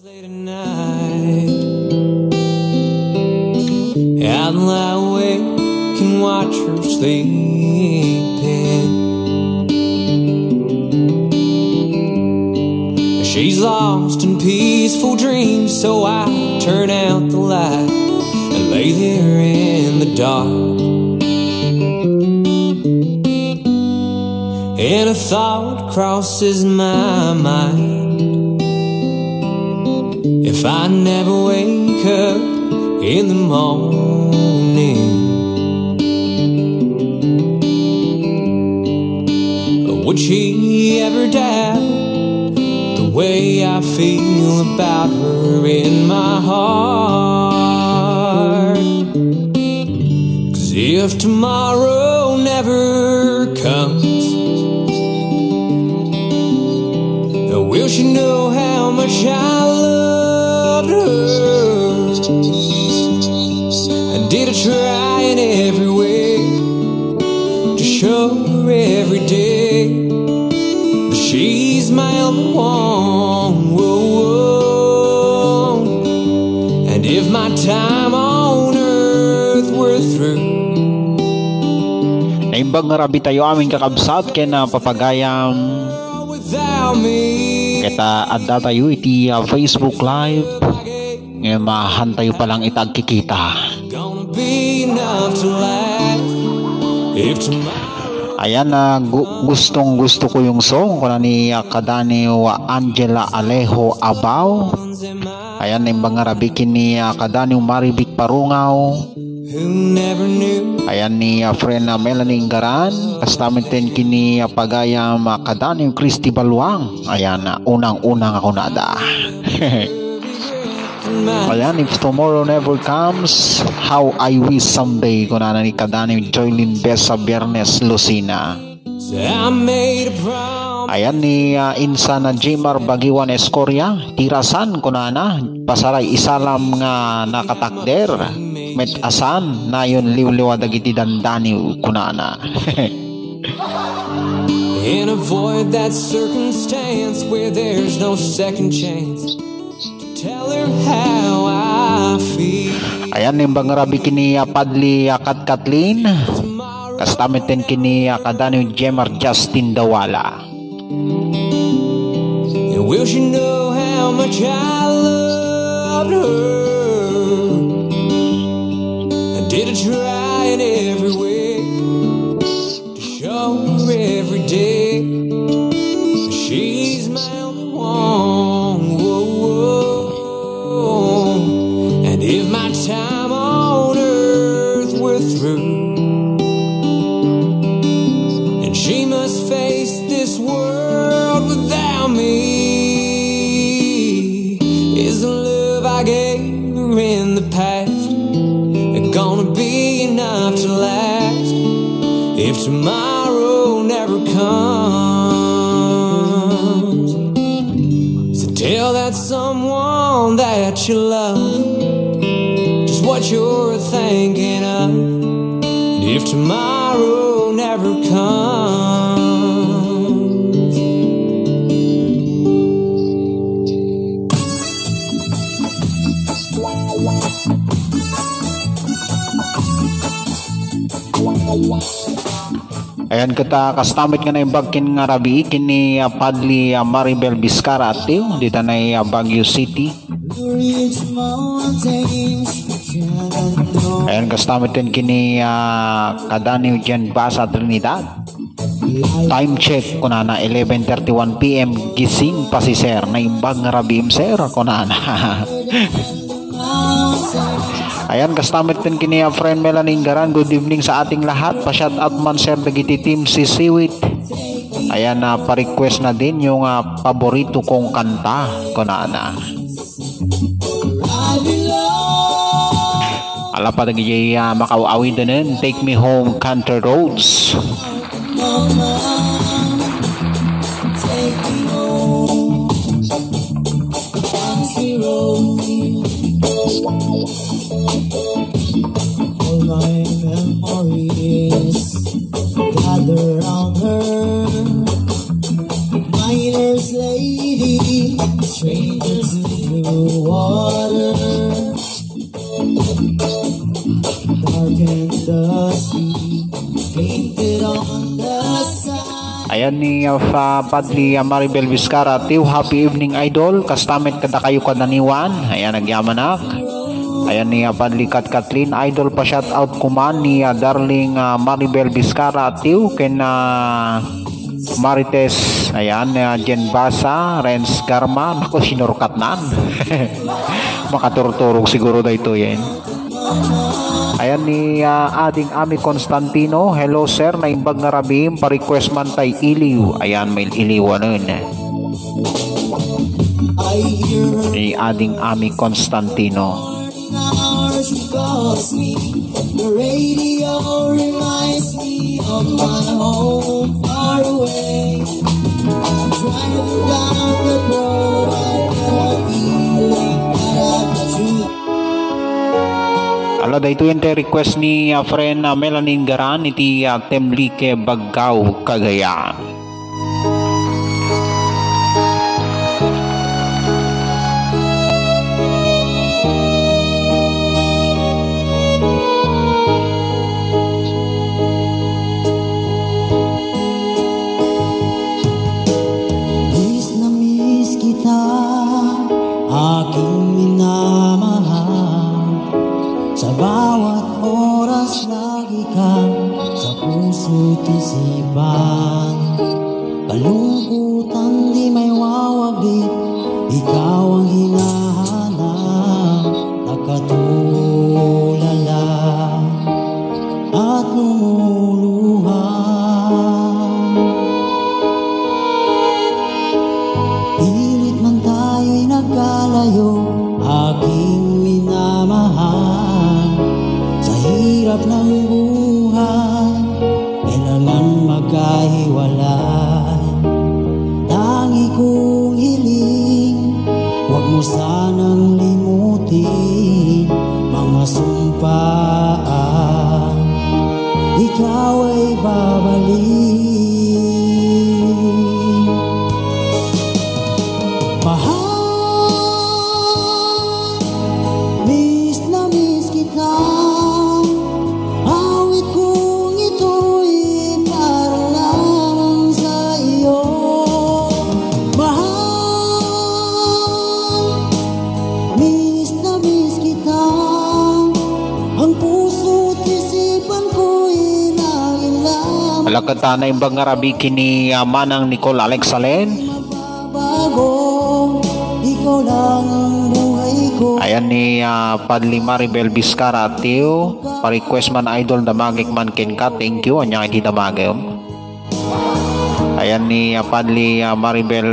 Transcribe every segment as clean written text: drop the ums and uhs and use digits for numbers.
Late at night, I'd lie awake and watch her sleeping. She's lost in peaceful dreams, so I turn out the light and lay there in the dark. And a thought crosses my mind: if I never wake up in the morning, would she ever doubt the way I feel about her in my heart? 'Cause if tomorrow never comes, will she know how much I loved her? And did I try in every way to show her every day that she's my only one? Whoa. And if my time on earth were through. Naimbang nga rabi tayo aming kakabsat kaya na papagayam kita adda tayo iti Facebook Live ngayon mahan tayo palang itagkikita. Ayan na gustong gusto ko yung song kuna ni kadani wa Angela Alejo Abao. Ayan na yung mga rabikin ni kadani Maribik Parungaw. Ayan ni friend na Melanie Ingaran, kastamitin kini pagayam kadani Christy Balwang. Ayan na unang-unang ako nada. Ayan, if tomorrow never comes, how I wish someday. Kunana ni kadani Joylyn Besa Biernes Lucina. Ayan ni insa na Jimar Bagiwan Escoria, tirasan kunana pasaray isalam nga nakatakder met asan na yun liwliwa dagiti dandani kunana. And avoid that circumstance where there's no second chance to tell her how I feel. Ayan yung bangarabi kini Padli Katlin, kastamitin kini kadani Jemar Justin Dawala. And will she know how much I loved her? Did I try in every way to show her every day she's my only one? Whoa. And if my time on earth were through, and she must face this world without me, is the love I gave her in the past gonna be enough to last if tomorrow never comes? So tell that someone that you love just what you're thinking of. And if tomorrow never comes, ayan kita kastamit nga na ibagkin nga rabi kini Padli Maribel Vizcara atiu dita na Baguio City. Ayan kastamitin kini kadani Jen Basa Trinidad. Time check kunana 11:31 PM gising pa si sir na imbag nga rabi sir kunana. Ayan, kastamit din kini friend Melanie Ingaran. Good evening sa ating lahat. Pa-shout out man sir dagiti team si Siwit. Ayan, pa-request na din yung paborito kong kanta kunana. Ala pa dagiti makauawid din Take Me Home Country Roads. Take me home country roads. All my memories gather round her. Miner's lady, strangers in blue. the water, dark and dusty, painted on the side. Ayan ni Padli Maribel Vizcara, Tiw, happy evening idol, kastamit kada kayo kadaniwan. Ayan, nagyamanak. Ayan ni Padli Kathleen, idol pa shout out kuman ni darling Maribel Vizcara, Tiw, ken Marites, ayan, Jen Basa, Renz Garma, naku, sinurkat nan. Makaturturog siguro na ito yan. Ayan ni ading Ami Constantino, hello sir, naimbag nga rabim, pa-request man tay iliw. Ayan, may iliwan nun. Ni ading Ami Constantino. The radio reminds me of my home far away. Driving down the road, I got a feeling that I've got you. Ala, dahito yung request ni friend Melanie Garan, iti Temlike Baggaw, Cagayan. Aking minamahal, sa bawat oras lagi kang sa puso't isipan. Kalungkutan di may wawaglit, ikaw ang hinahanap. Nakatulala at lumuluha. Pilit man tayo'y nagkalayo, aking minamahal. Sa hirap ng buhay, kailangan magkahiwalay. Tangi kong hiling, huwag mo sanang limutin mga sumpaan, ikaw ay babalik. Alakata na imbang ngarabi kini Manang Nicole Alex Salen. Ayan ni Padli Maribel Vizcara, Tiyo, pa-request man idol damagik man ken ka, thank you, anya hindi damagay. Ayan ni Padli Maribel,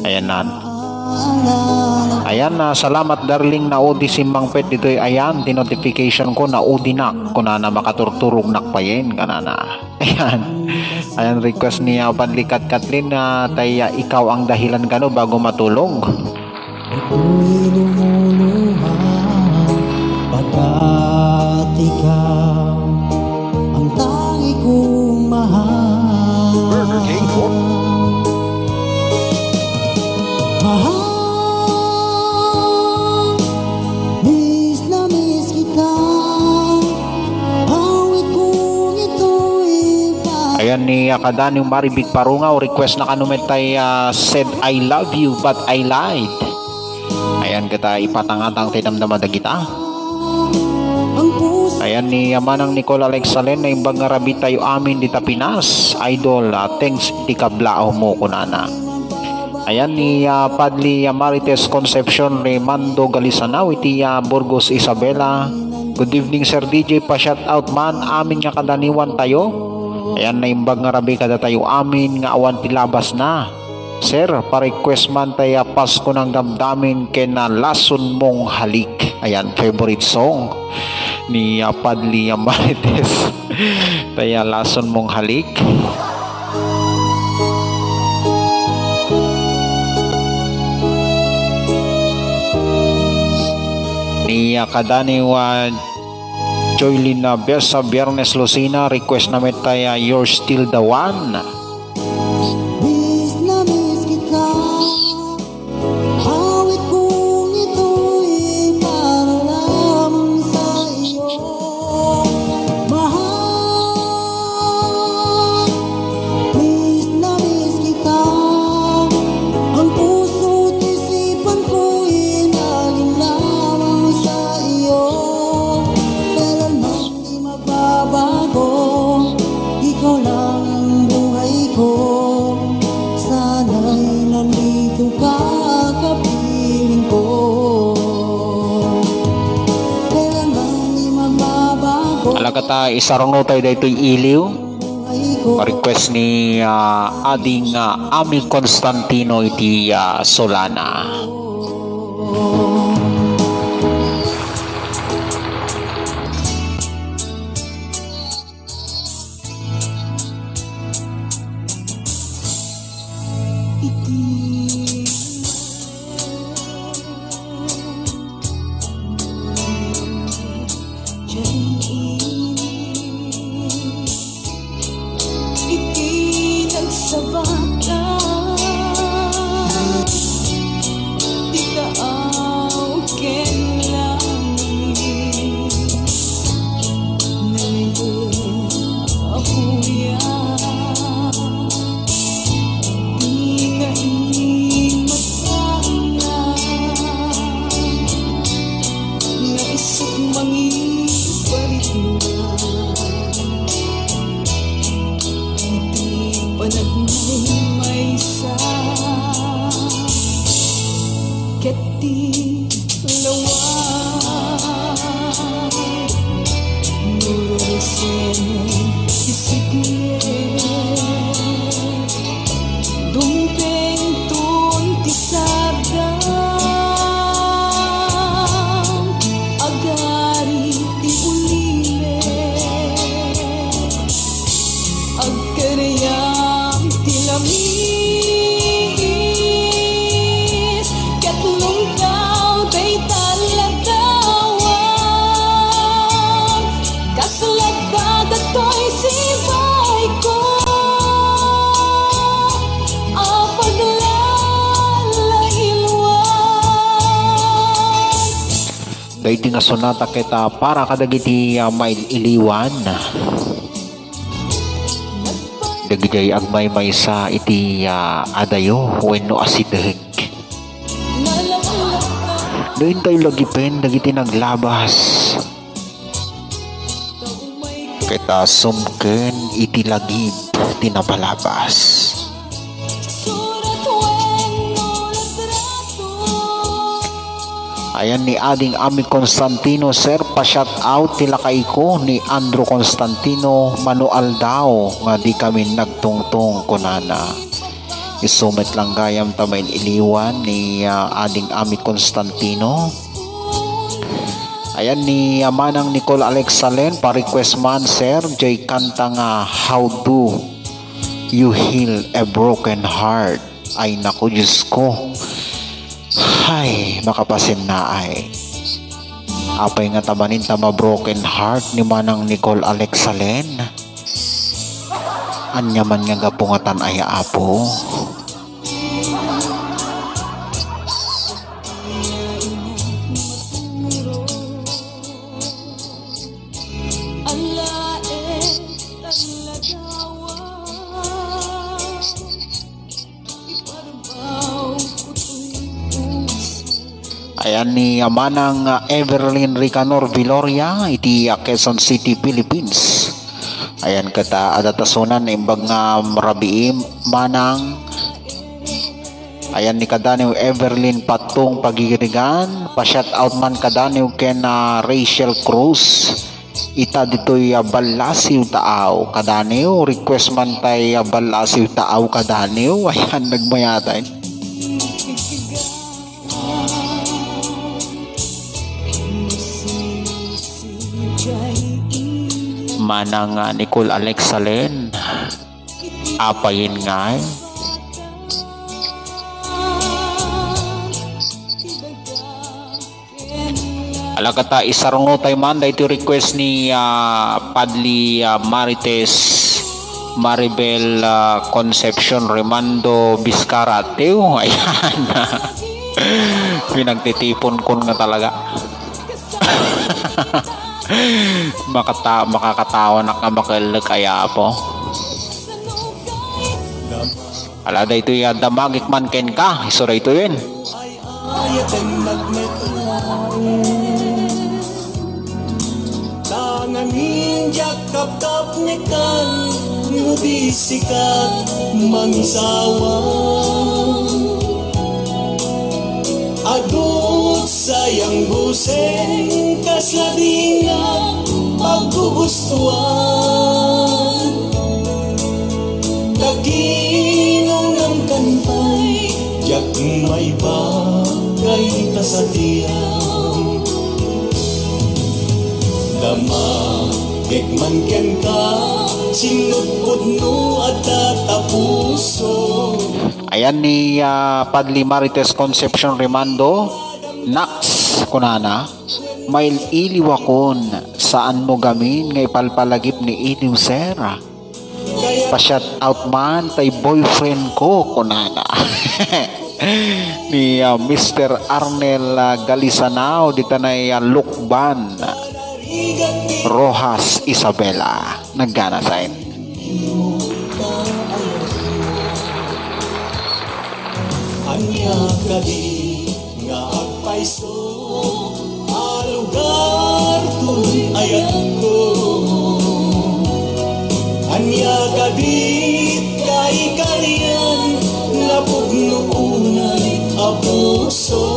ayan nan. Ayan, salamat darling na udi simbang pet dito. Ayan, dinotification ko na udi nak kunana makaturturog nakpayen kanana. Ayan. Ayan, request ni Padli Kathleen na taya ikaw ang dahilan kano bago matulog. Ako'y lumuluha pagkat ikaw ang tangi kong mahal. Burger King for Mahal, miss na miss kita. Awit kong ito'y Ayan ni Akadani Maribig Parungaw, request na kanumet tay said I love you but I lied. Ayan kita ipatangatang tinamdamada kita. Ayan ni Manang Nicole Alex Salen na imbang ngarabi tayo amin dita Pinas. Idol, thanks di kablao mo kunana. Ayan ni Padli Marites Concepcion Remando Galisanaw, iti Burgos Isabela. Good evening Sir DJ, pa shout out man amin nga kadaniwan tayo. Ayan na imbang ngarabi kada tayo amin nga awan tilabas na. Sir, pa-request man tayo Pasko ng damdamin kena Lason Mong Halik. Ayan, favorite song ni Padli Marites. Tayo Lason Mong Halik. Ni Kadani wa Joylin na Besa Biernes Lucina, request namin tayo You're Still the One. miss na miss kita. Awit ko Alagata isarong tayo dito iliw. Request ni ading Ami Constantino iti Solana. Iti nga sonata kita para kadagiti mail iliwan. Dagiti agmay may sa iti adayo wenno asideg. Doon tayo lagipen dagiti naglabas. Kita sumken iti lagid tinapalabas. Ayan ni ading Ami Constantino, sir, pa-shout out tila kaiko ni Andrew Constantino manual daw nga di kami nagtungtong kunana. Isumit lang gayam tamain iliwan ni ading Ami Constantino. Ayan ni Manang Nicole Alexalen, pa-request man, sir, jay kanta nga How Do You Heal a Broken Heart. Ay naku, Diyos ko. Ay, makapasin na ay. Apay nga tamanin tama broken heart ni Manang Nicole Alexalen. Anyaman nga gapungatan ay apo. Ayan ni Manang Everlyn Ricanor Viloria iti Quezon City, Philippines. Ayan kata adatasonan imbag nga marabiim Manang. Ayan ni kadaniw Everlyn Patong Pagirigan. Pa-shout out man kadaniw ken Rachel Cruz. Ita dito'y balasiw taaw kadaniw. Request man tay balasiw taaw kadaniw. Ayan nagmayatay. Manang Nicole Alexalen apayin nga alagata isarungo tayo man dahil request ni Padli Marites Maribel Concepcion Remando Vizcara Teo. Ayan pinagtitipon ko nga talaga. Makakatawa na ka makilig kaya po. Alada ito yung damagik man ken ka. Isura ito yun. Tanganin yakap-kap nikan ngudi sikat mangsawa adut sayang buseng kasladingan pagkubus nagugustuhan. Taginong ng kanpay, yak may bagay ta sa diyang. Dama, kekman ken ka, sinutpod no at tatapuso. Ayan ni Padli Marites Concepcion Rimando. Naks kunana, mail iliwakon saan mo gamin ngay palpalagip ni iliw sir. Pa-shout out man tay boyfriend ko kunana. Ni Mr. Arnel Galisanao dita na Lukban Rojas Isabela naggana sign. Anya kadi nga agpaiso alugar tuy ayat ko. Anya kadit kay kalian napugnuunan apuso.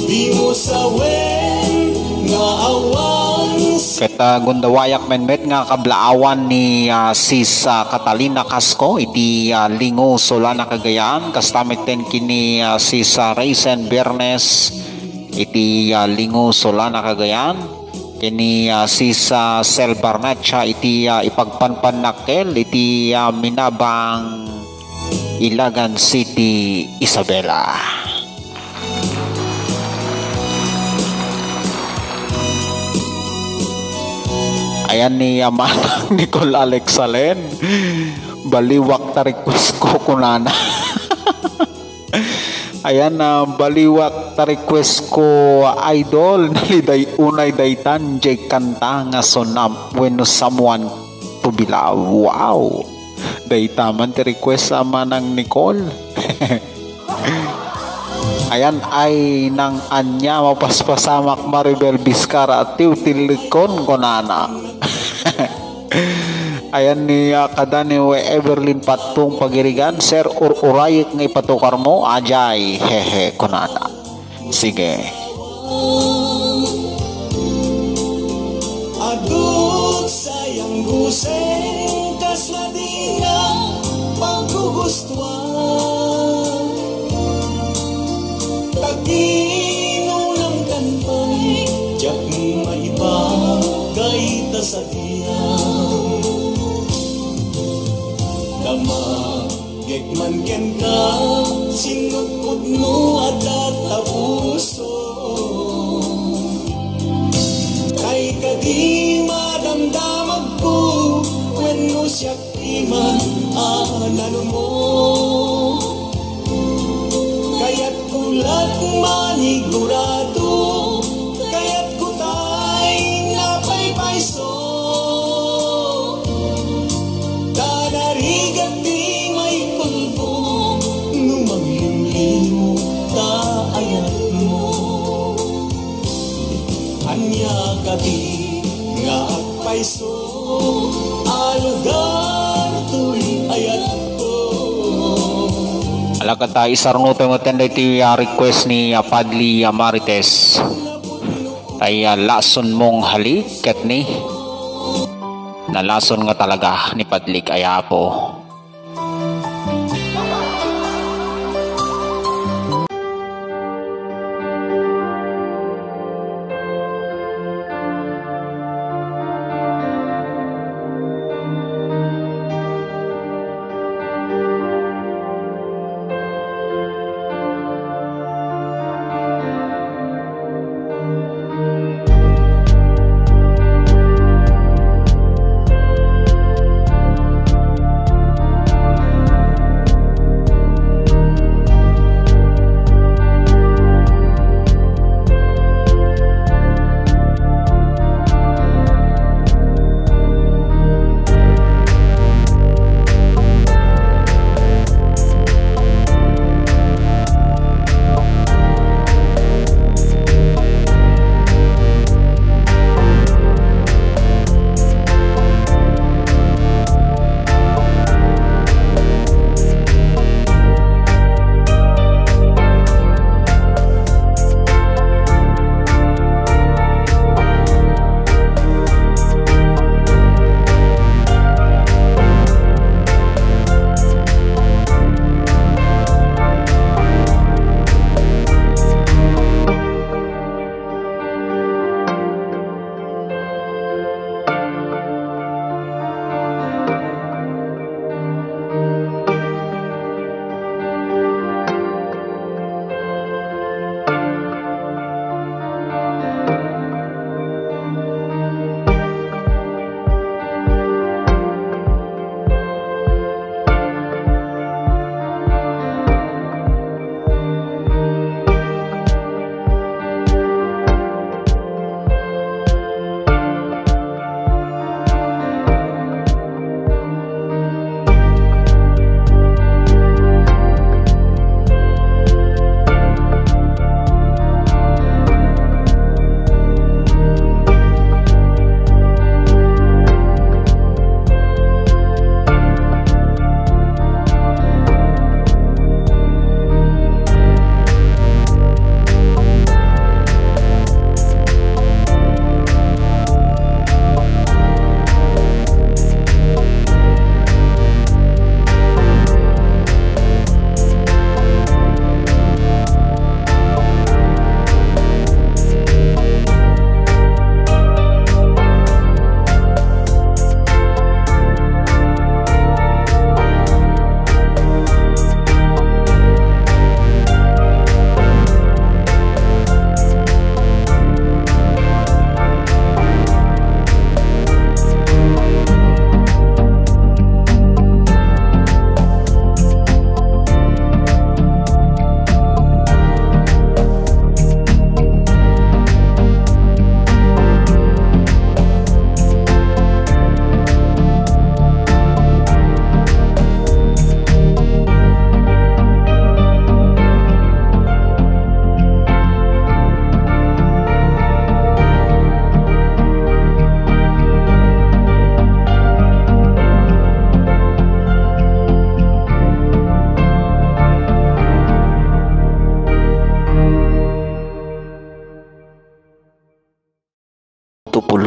Di mo sawen nga awan Keta gundawayak menmet nga kablaawan ni sis Catalina Casco iti lingo Solana Cagayan kastamit ten kini sis Raizen Bernes iti lingo Solana Cagayan kini sis Sel Barnacha iti ipagpanpanakkel iti Minabang Ilagan City Isabela. Ayan ni Manang Nicole Alexalen. Baliwak ta request ko kunana. Ayan na baliwak ta request ko idol naliday unay daytan jay kanta nga sonam when someone to be loved. Wow. Daytaman ti request sa Manang Nicole. Ayan ay nang anya mapaspasamak Maribel Vizcara at tiutilikon konana. Ayan ni kadani we Everlyn Patong Pagirigan sir urayik nga ipatukar mo ajay hehe konana. Sige. Adut sayang guseng kasladinga paggugustuhan. Taginong ng kanpay, tiyak may bagay ta sa diyang. Dama, gekman ken ka, sinutpod mo at tatapuso. Kay kadi madamdamag ko, when mo siya iman, anan mo. Kaya't kulat manigurado, kaya't kutay napaypayso. Dadarigat di may kulbo, numanglimlim mo, taayat mo. Anya kadi nga agpayso, alugar tuy ayat ko. Alakata isarno tayo matenda iti request ni Padli Marites. Ay lason mong halik ket ni nalason nga talaga ni Padli kaya po.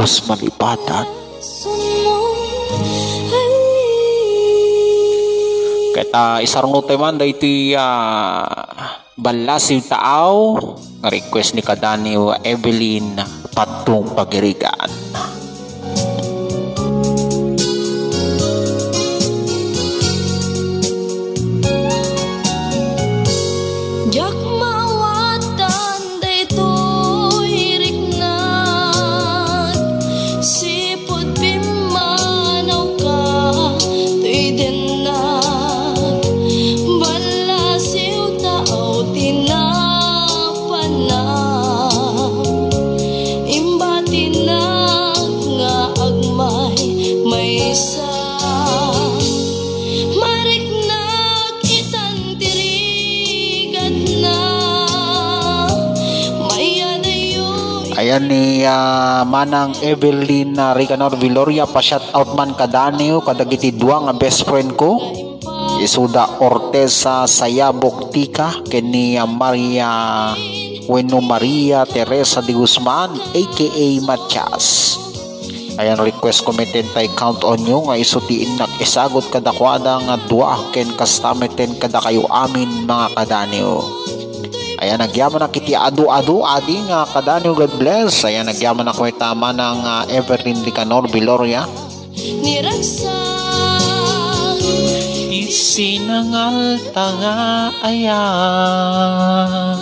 Diyos malipatan. Kaya isarong teman da iti balasiw taaw nga request ni kadaniw Evelyn Patong Pagirigan. Ayan ni Manang Evelyn Ricanor Viloria pa shout out man kadaniw kadagiti dua nga best friend ko Isuda Ortez sa Sayabok Tika kini Maria Maria Teresa de Guzman aka Matias. Ayan request commenten tay count on you nga isutiin nak isagot kadakwada nga dua ken kastameten kada kayo amin mga kadaniw. Ayan, nagyaman na kiti adu-adu adi nga kadaniw, God bless. Ayan, nagyaman na ko tama ng Evelyn Ricanor Viloria. Isinangal tanga ayan.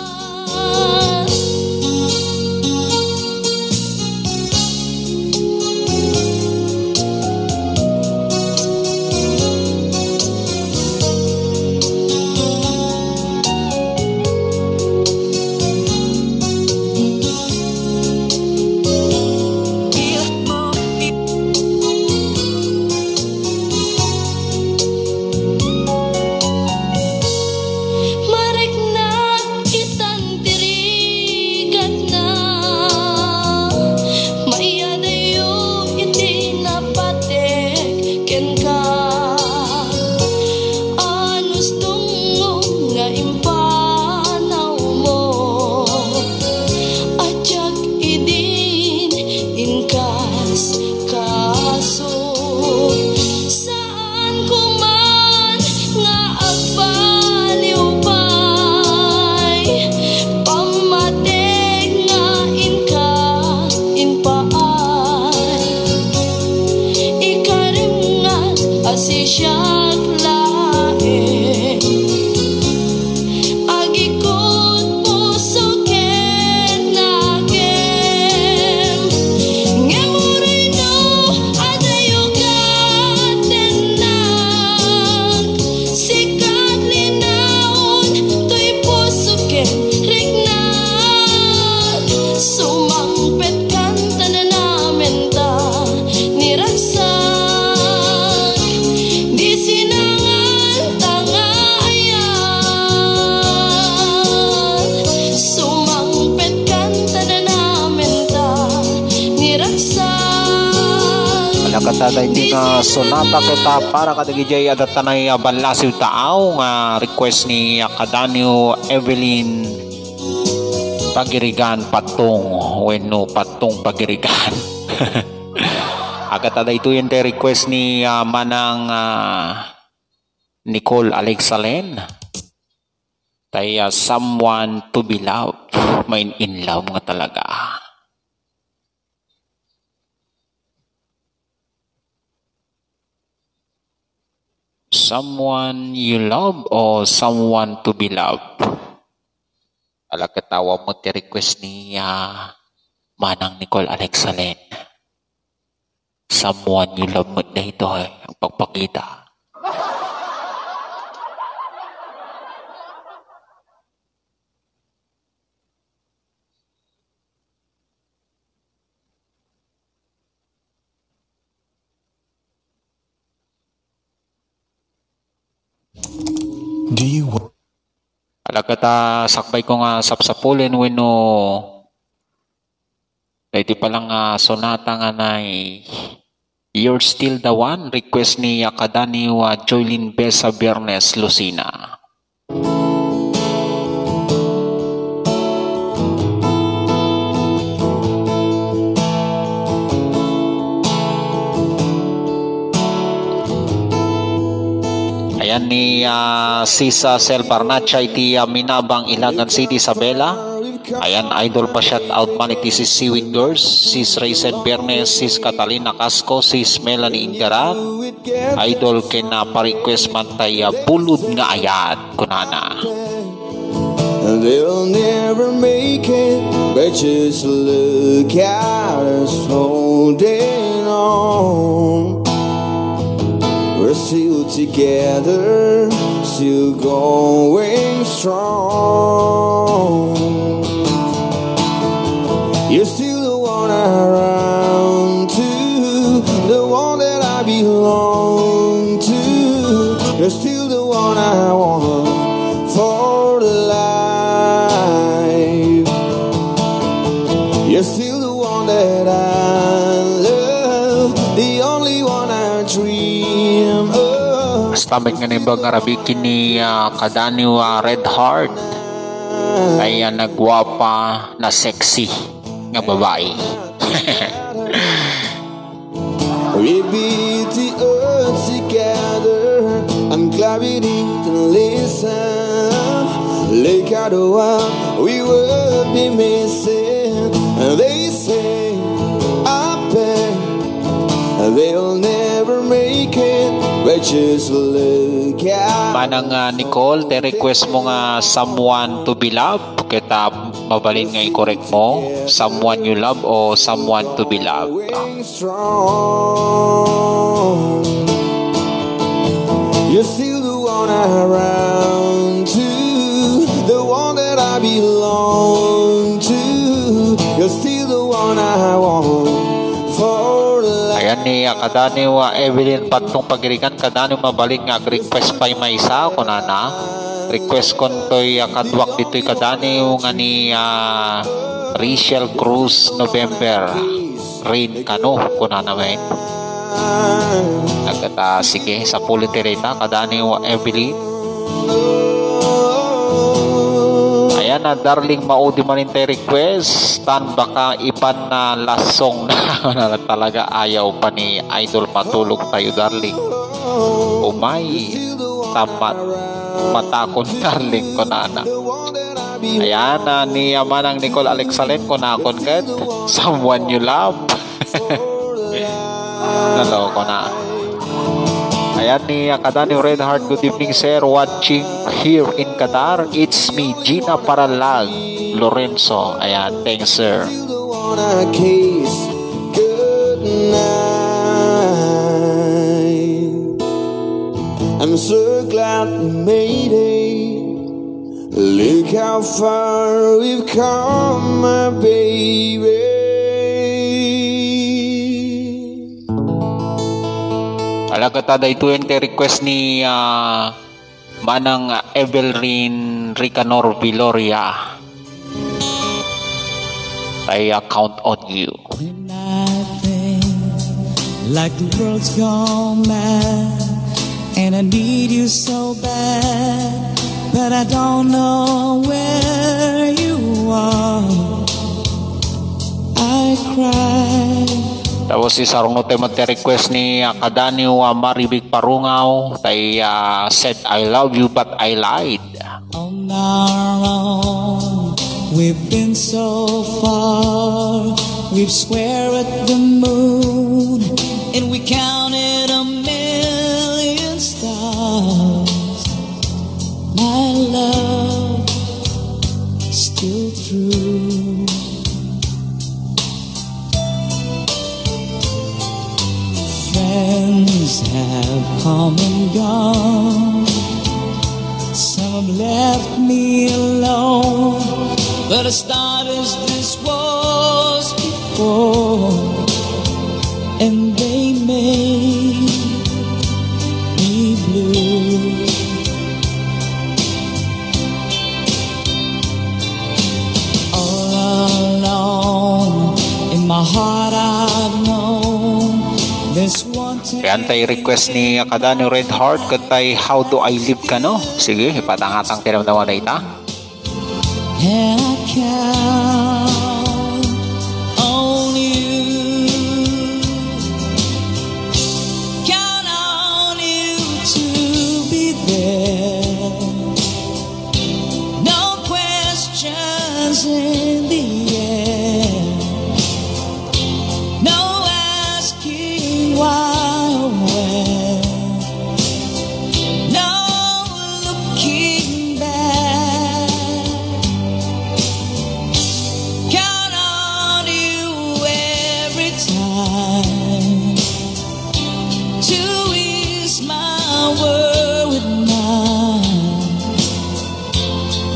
Kata iti nga sonata kita para kadagijay adatanay balasiw taaw nga request ni kadaniw Evelyn Pagirigan Patong Patong Pagirigan. Agata ito yung request ni Manang Nicole Alexalen tay someone to be loved, main in love nga talaga. Someone you love or someone to be loved. Ala katawa mo ti request ni Manang Nicole Alexalen. Someone you love mo na ito ang pagpakita. Do you alagata sakbay ko nga sapsapulin wenno iti palang sonata nga nay You're Still the One request ni kadaniw Joylyn Besa Bernes Lucina. Ayan ni Sisa Selbarnacha iti Minabang Ilagan City Isabela. Ayan, idol pa shout out man iti si Seaweed Girls, sis Raizen Bernes, sis Catalina Casco, sis Melanie Ingaran. Idol kena pa-request man tayo bulod nga ayat kunana. They'll never make it, but just look at us holding on. We're still together, still going strong. You're still the one I run to, the one that I belong to. You're still the one I want for life. You're still the one that I love, the only one I dream of. Stomach nga nibang arabikin ni Kadaniw Red Heart ay nagwapa na sexy nga babae. We beat the earth together, I'm glad we didn't listen. Look at the one we would be missing. They say, I bet they'll never make it, but just look at. Manang Nicole, te request mo nga someone to be loved. Kita mabalin nga i-correct mo, someone you love o someone to be loved. You're still the one I run to, the one that I belong to. You're still the one I want for life. Ayan ni Kadaniw Evelyn patong pagirikan Kadaniw mabalik nga request pa may isa kunana. Request kon to'y kadwak dito'y Kadaniw nga ni Rachel Cruz November Rain Kano kunana may nagkata sige sa pulitirita Kadaniw Evelyn. Ayan na darling maudi manintay request tan baka ipan na lasong na talaga ayaw pa ni idol matulog tayo darling. Umay tamat matakon darling ko na anak. Ayan ni Manang Nicole Alexalen ko na akon kat someone you love. Nalo ko na. Ayan ni Kadaniw Red Heart, good evening sir, watching here in Qatar. It's me, Gina Paralag Lorenzo. Ayan, thanks sir. I'm so glad we made it. Look how far we've come, my baby. Alagata da ito yung request ni Manang Evelyn Ricanor Viloria. I count on you. When I think like the world's gone mad and I need you so bad, but I don't know where you are, I cry. Tapos si Sarong Note request ni Kadaniw Maribig Parungaw. They said I love you but I lied. On our own, we've been so far. We've square at the moon, and we counted a million stars. My love still true. Friends have come and gone. Some have left me alone, but as start as this was before, and they made me blue. All alone in my heart I've known this one thing. Kaya tay request ni Kadaniw Red Heart katay how do I live ka no? Sige, ipatangatang tinamdaman na ita. And I count on you, count on you to be there. flowers in the air. No asking why or where. No looking back. Count on you every time to ease my world with mine.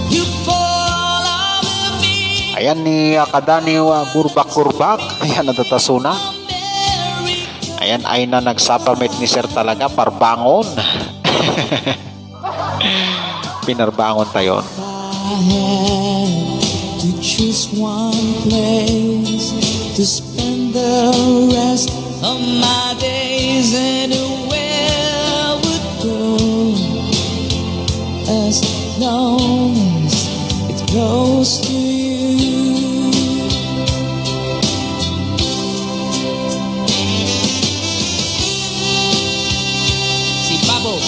You fall over me. Ayan ni Kadaniw Burbak-Burbak. Ayan, natatasuna. Ayan ay na nagsapamit ni Sir talaga, parbangon. Pinarbangon tayo. I had to choose one place to spend the rest of my days, and where would go as long as it's close to you. Si Babo.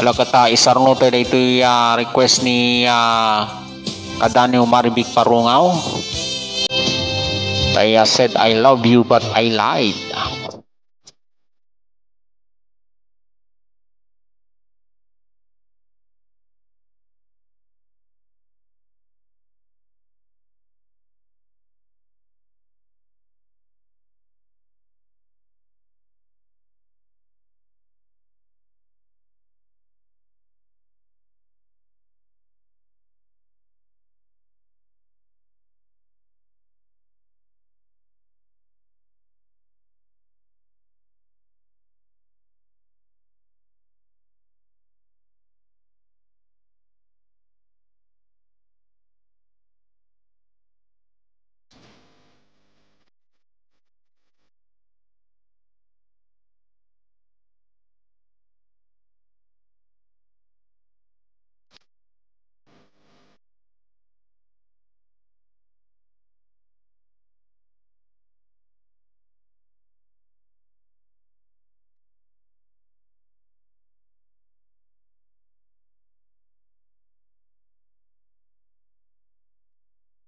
Alagata isarno tayo ito request ni Kadaniw Maribik Parungaw. I said I love you but I lied.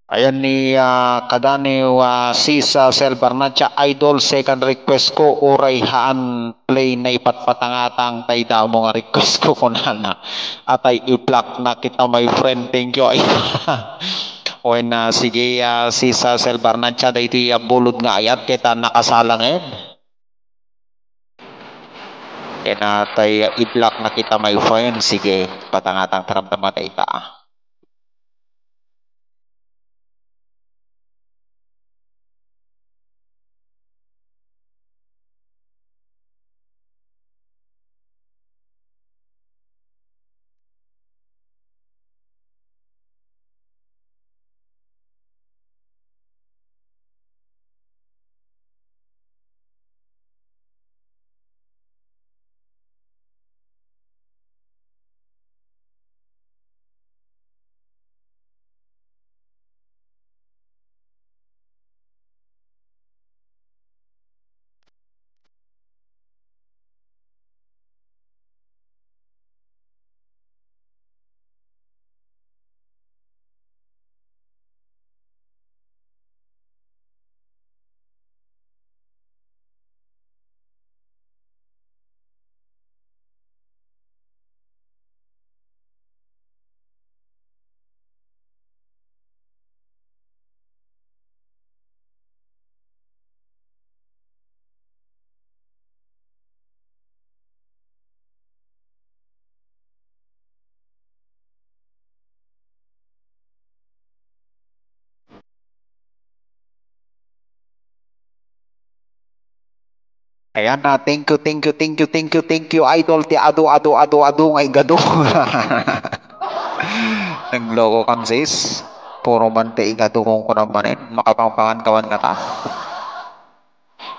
Ayan ni Kadaniw Sisa Selbarnacha Idol, second request ko uray haan play na ipatpatangatang tay daw mo nga request ko kunana atay i-block na kita my friend, thank you. Ay when sige Sisa Selbarnacha dito bulod nga ayat kita nakasalangin kaya tay i-block na kita my friend, sige patangatang taramdaman tay ta. Ayan na, thank you, idol, ti ado, ngay gado. Nagloko kan sis, puro man ti igado kong kunamanin, makapangpangan kawan kata.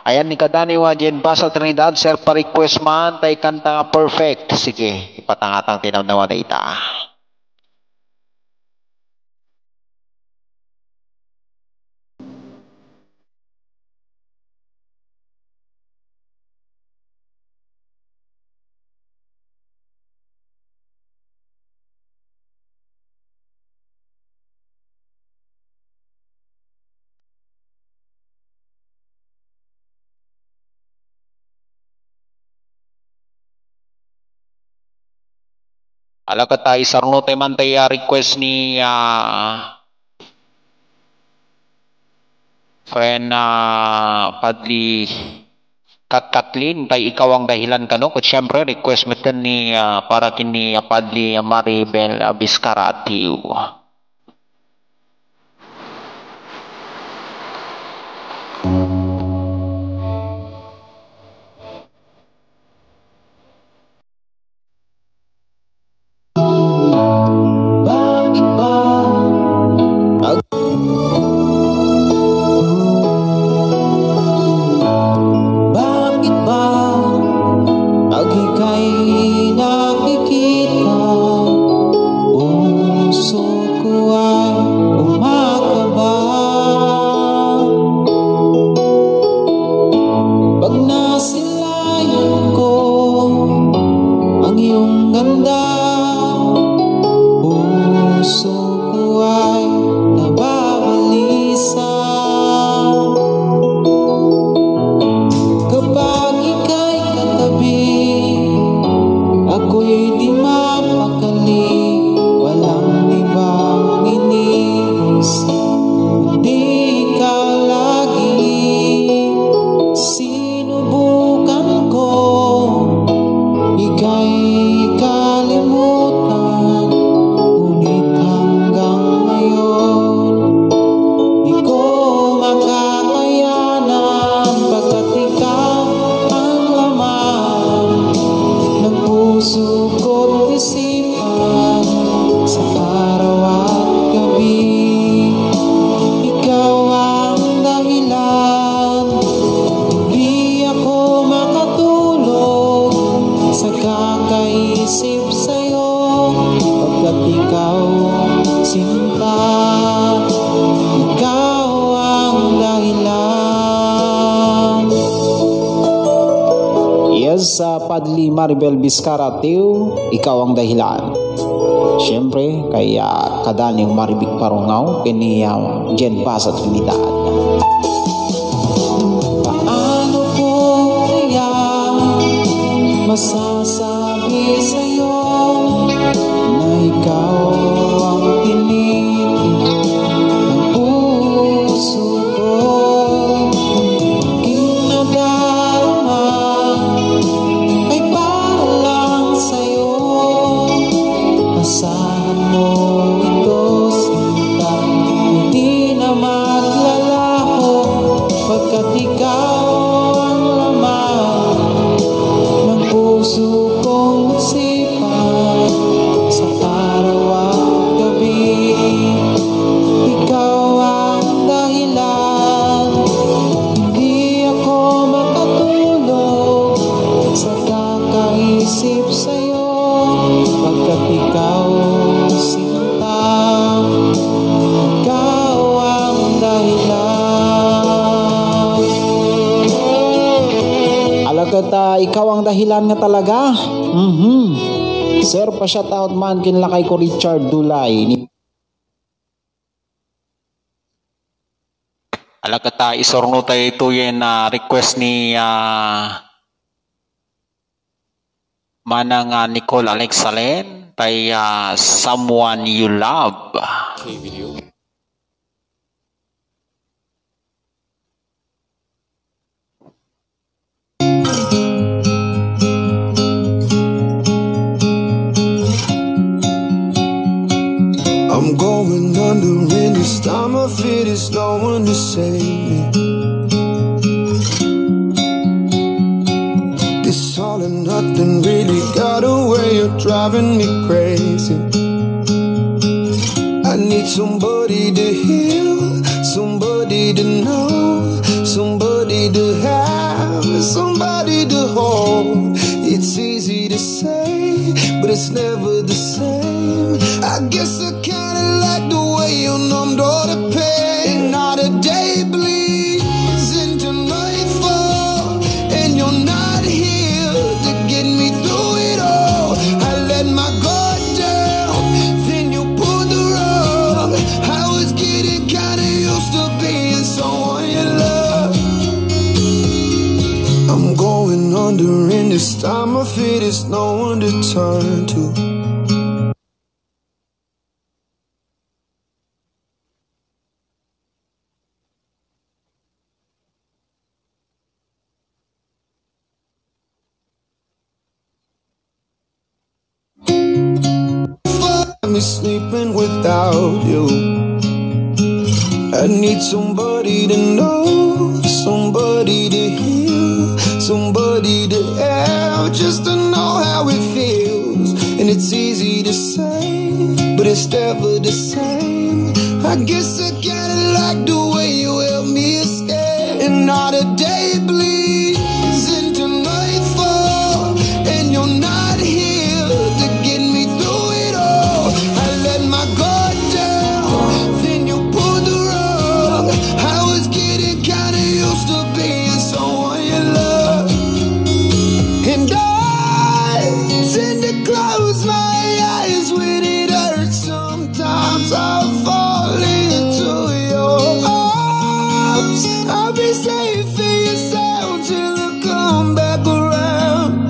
Ayan ni Kadaniw Jen Basa Trinidad, self-request man, tay kanta nga perfect. Sige, ipatangatang tinamnawa na ita. Alaga tayo sarno tayo man tayo request ni friend Padli Katlin tayo ikaw ang dahilan kano kung syempre request mo ni para kini Padli Maribel Biscaratiu. Sa Padli Maribel Biscaratiu, ikaw ang dahilan. Siyempre, kaya kadani maribig parungaw, kini Jen Pasat Trinidad. Paano ko kaya masasabi sa'yo na ikaw ang tinig ng puso ko? Kinadarama ay para lang sa'yo. Asahan mo ito sinta, hindi na maglalaho, pagkat ikaw ang laman ng puso kong sipat. Sa araw at gabi, ikaw ang dahilan. Hindi ako makatulog sa kakaisip sa'yo, pagkat ikaw sinta, ikaw ang dahilan. Alagad ikaw ang dahilan nga talaga. Sir, pa-shout out man kinlakay ko Richard Dulay. Alaga tayo isorno tayo ito yan request ni Manang Nicole Alexalen tay Someone You Love. I'm going under in this time of it, there's no one to save me. This all and nothing really got a way of driving me crazy. I need somebody to heal, somebody to know, somebody to have, somebody to hold. It's easy to say, but it's never the same. I guess I kinda like the way you numbed all the pain. Now the day bleeds into nightfall, and you're not here to get me through it all. I let my guard down, then you pulled the rug. I was getting kinda used to being someone you love. I'm going under in this time of it, there's no one to turn to. me sleeping without you. I need somebody to know, somebody to hear, somebody to have, just to know how it feels. And it's easy to say, but it's never the same. I guess I kinda like the way you help me escape. And not a day bleeds into nightfall, and you're not here to get me through it all. I let my guard down, then you pulled the rug. I was getting kinda used to being someone you love, and I tend to close my eyes when it hurts. Sometimes I fall into your arms. I'll be safe in your sound till I come back around.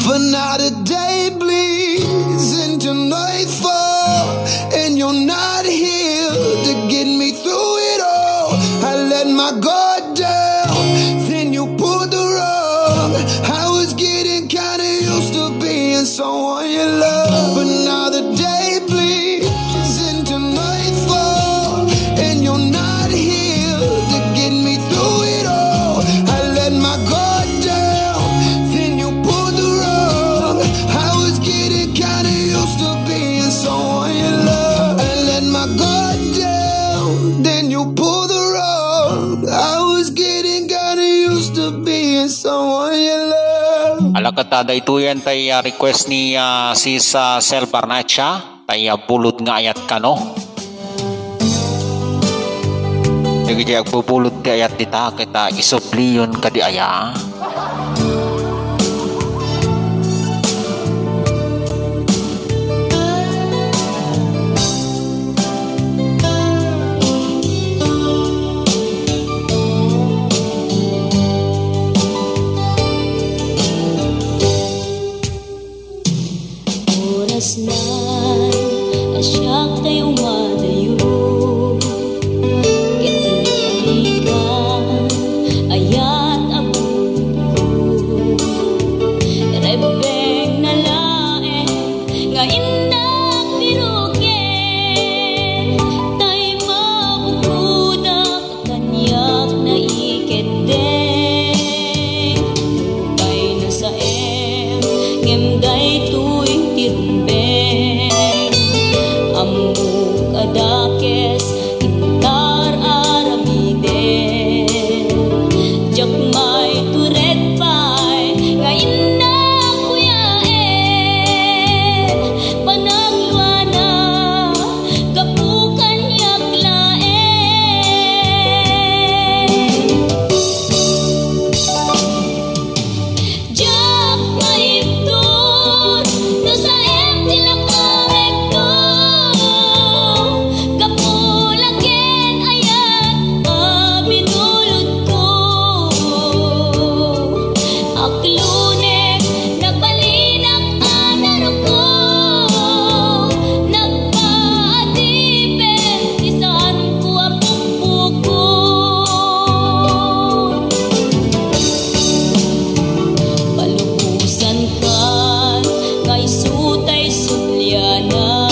For not a day bleeds into nightfall, and you're not here to get me through it all. I let my guard down, then you pulled the rug. I was getting kinda used to being someone you love, but now the day bleeds into nightfall, and you're not here to get me through it all. I let my guard down, then you pulled the rug. I was getting kinda used to being someone you love. I let my guard down, then you pulled the rug. I was getting kinda used to being someone you love. Alakatada ito yan tay request ni sis Sel Barnacha tay bulod nga ayat kano. Dagi jay agbubulod ti ayat dita kita isobliyon kadi aya. Oras na'y asyak tayo madayo, kitlikan ayat abun ko. Rebeng na lae nga indak birugen, tay mabukudak kanyak na iketeng. Lupay na sa ngemday tuwing tirumbeng, amuk adakes intar aramiden. Jakmay turet pay nga indak kuyaen, panagluana kapukan yaklaen. Jak maipton no sa tilakamek ko, kapulaken ayat binulod ko. Aklunek nagbalinak anaro ko, nagpaatipin isan ko apukpukon. Palubusan kan kay sutay sulyana,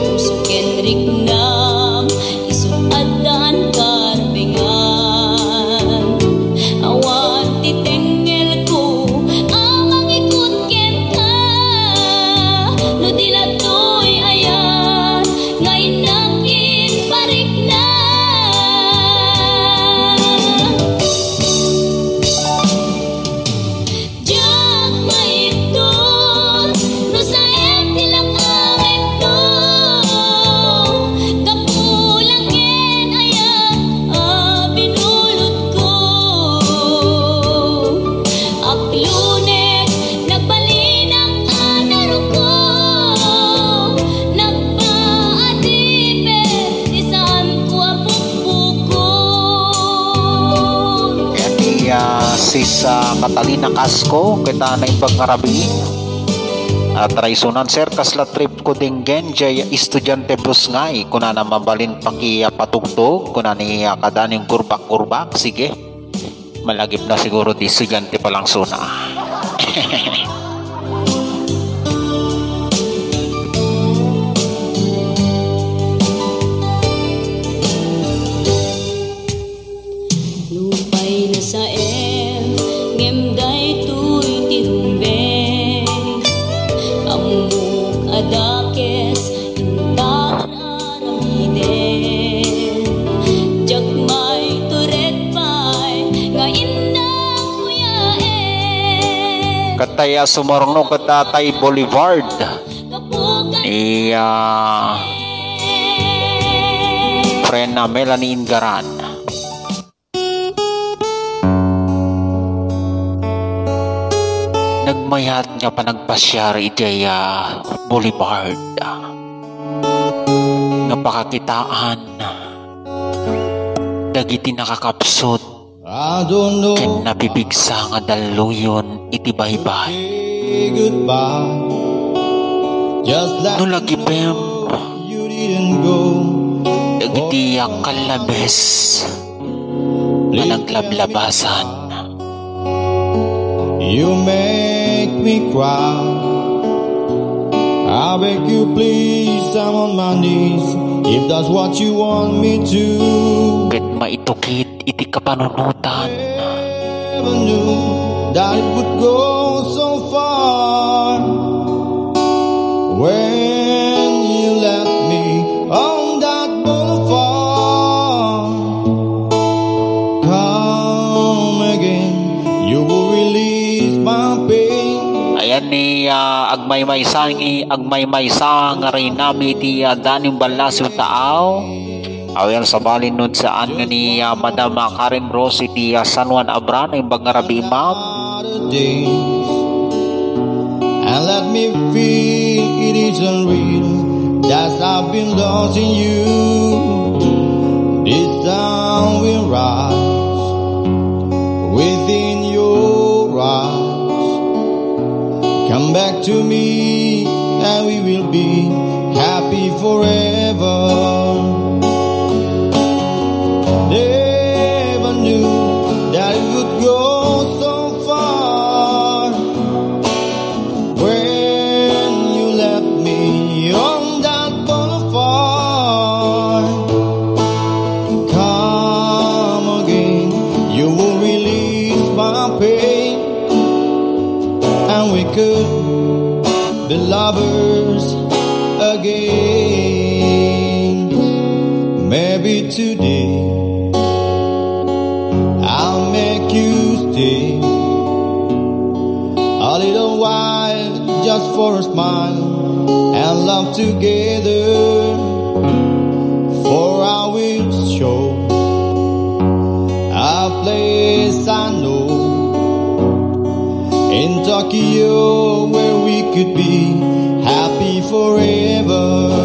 pusok Enrik nam isong adan karbengan. Awan titengel ko amang ikut ken ka, no dilatoy ayan ngay nakin parik na. Jak maipton no sa tilakamek ko, kapulaken ayat binulod ko. Aklunek nagbalinak anaro ko, nagpaatipin isan ko apukpukon. Yan ni sis Catalina Casco kita na ibang ngarabi. Traisunan sir kasla trip ko dinggen jay estudyante bus ngay kuna na mabalin paki patugtog kuna ni kadaning kurbak-kurbak. Sige, malagip na siguro di estudyante pa lang suna. Kataya sumorno katatay Boulevard ni friend na Melanie Ingaran. Nagmayat nga pa nagpasyar idaya Boulevard nga pakakitaan dagiti nakakapsot I don't know. ken napibigsa nga daluyon iti baybay. Say goodbye. Just like No lagi pem you didn't go. dagiti kalabes nga naglablabasan. You make me cry. I beg you please, I'm on my knees. If that's what you want me to. Ket maitukit iti kapanunutan. Never knew that it would go so far. When you left me on that boulevard, come again, you will release my pain. Ayan ni agmay-may nga rin nami ti daning balas yung taaw. Ayan sa balin nun saan nga ni Madam Karen Rossi ti San Juan Abran ay bagarabi imam. And let me feel it isn't real, that I've been lost in you. This time will rise within your eyes. Come back to me and we will be happy forever. Never knew that it would go so far. When you left me on that boulevard, come again, you will release my pain, and we could be lovers again. Maybe today I'll make you stay a little while, just for a smile and love together. For I will show a place I know in Tokyo where we could be happy forever.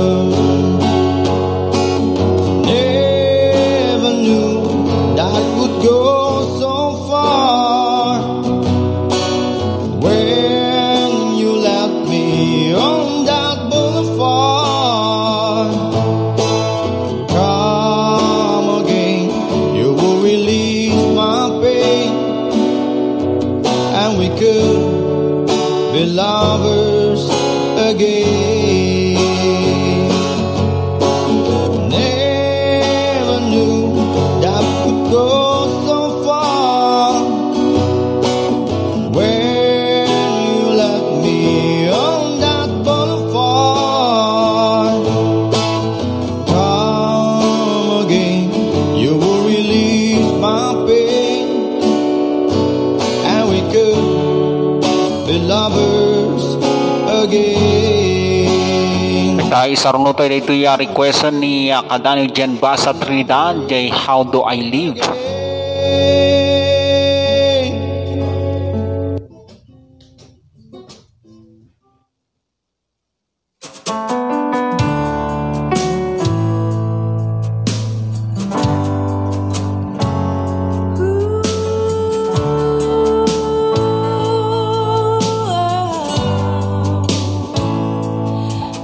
Never knew that it would go so far. When you left me on that boulevard, come again, you will release my pain, and we could be lovers again. Never knew that it would go so far. When you left me on that boulevard, come again, you will release my pain, and we could be lovers again. Tayo sarong tayo dito yung request ni Kadani Jen Basa Trinidad jay How Do I Live.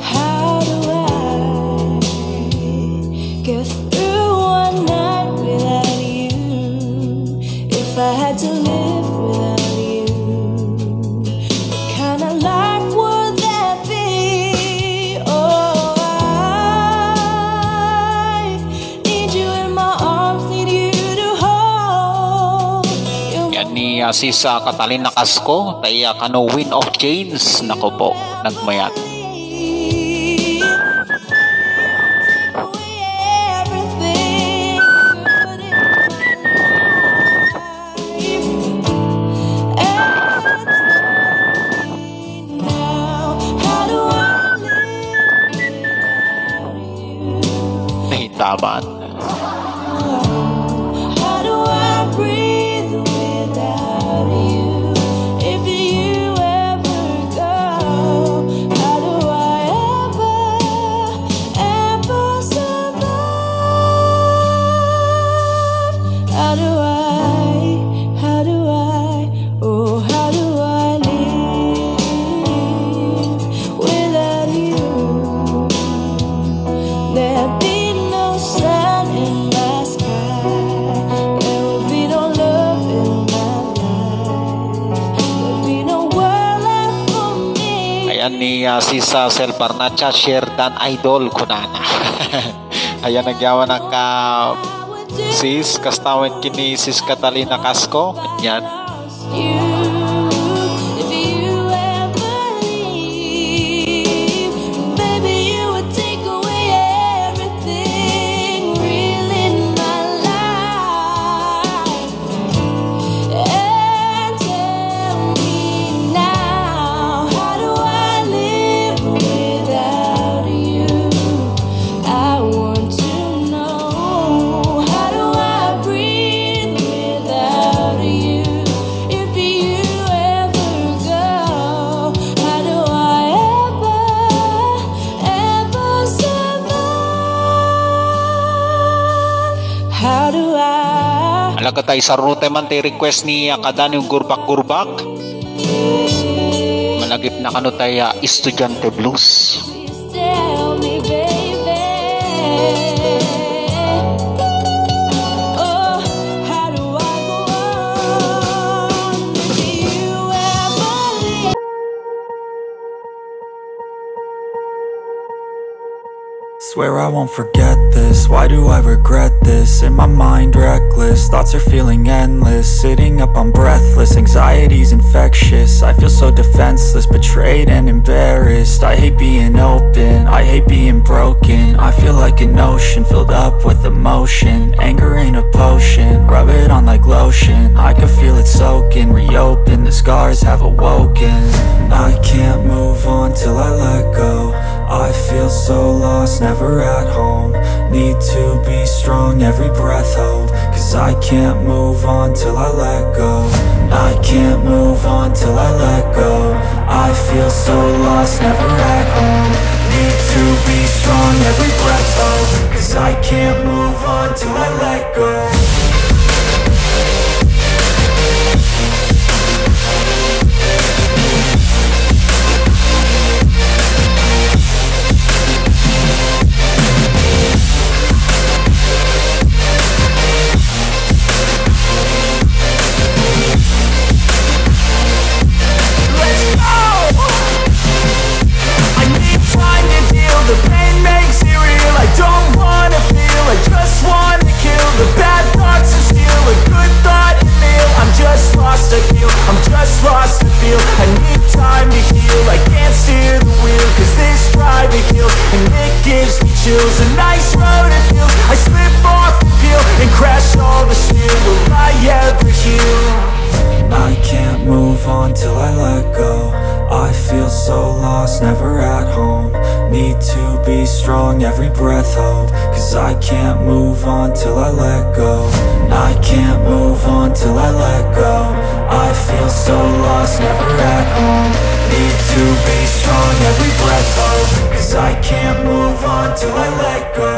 How do I get through one night without you? If I had to live without you, what kind of life would that be? Oh, I need you in my arms, need you to hold. Yan ni sis Catalina Casco tayo kano Wind of Chains. Nako po, nagmayat. laban. How do I breathe without you? If you ever go, how do I ever survive? How do I, oh, how do I live without you? There'd be no sun in my sky. There would be no love in my life. There'd be no world left for me. Ayan ni Sisa Selparnacha share dan idol ko na. Ayan nagyawa na ka sis kastawan kini sis Catalina Casco. Yan. If you ever leave, baby, you would take away everything real in my life. And tell me now, how do I live without you? I want to know, how do I breathe without you? If you ever go, how do I ever survive? How do I Alaga tayo sa route man tayo request ni Kadan yung gurbak-gurbak. Malagip na kano tayo Estudyante Blues. please tell me, baby? Oh, how do I go on if you ever leave? Swear I won't forget this, why do I regret this? In my mind reckless, thoughts are feeling endless. Sitting up, I'm breathless, anxiety's infectious. I feel so defenseless, betrayed and embarrassed. I hate being open, I hate being broken. I feel like an ocean filled up with emotion. Anger ain't a potion, rub it on like lotion. I can feel it soaking, reopen, the scars have awoken. I can't move on till I let go. I feel so lost, never at home. Need to be strong, every breath hold. Cause I can't move on till I let go. I can't move on till I let go. I feel so lost, never at home. Need to be strong, every breath hold. Cause I can't move on till I let go. The pain makes it real, I don't wanna feel, I just wanna kill the bad thoughts and steal a good thought and meal. I'm just lost, I feel, I'm just lost, I feel. I need time to heal, I can't steer the wheel. Cause this drive it kills, and it gives me chills. A nice road it feels, I slip off the peel and crash all the steel. Will I ever heal? I can't move on till I let go. I feel so lost, never at home. Need to be strong, every breath hold. Cause I can't move on till I let go. I can't move on till I let go. I feel so lost, never at home. Need to be strong, every breath hold. Cause I can't move on till I let go.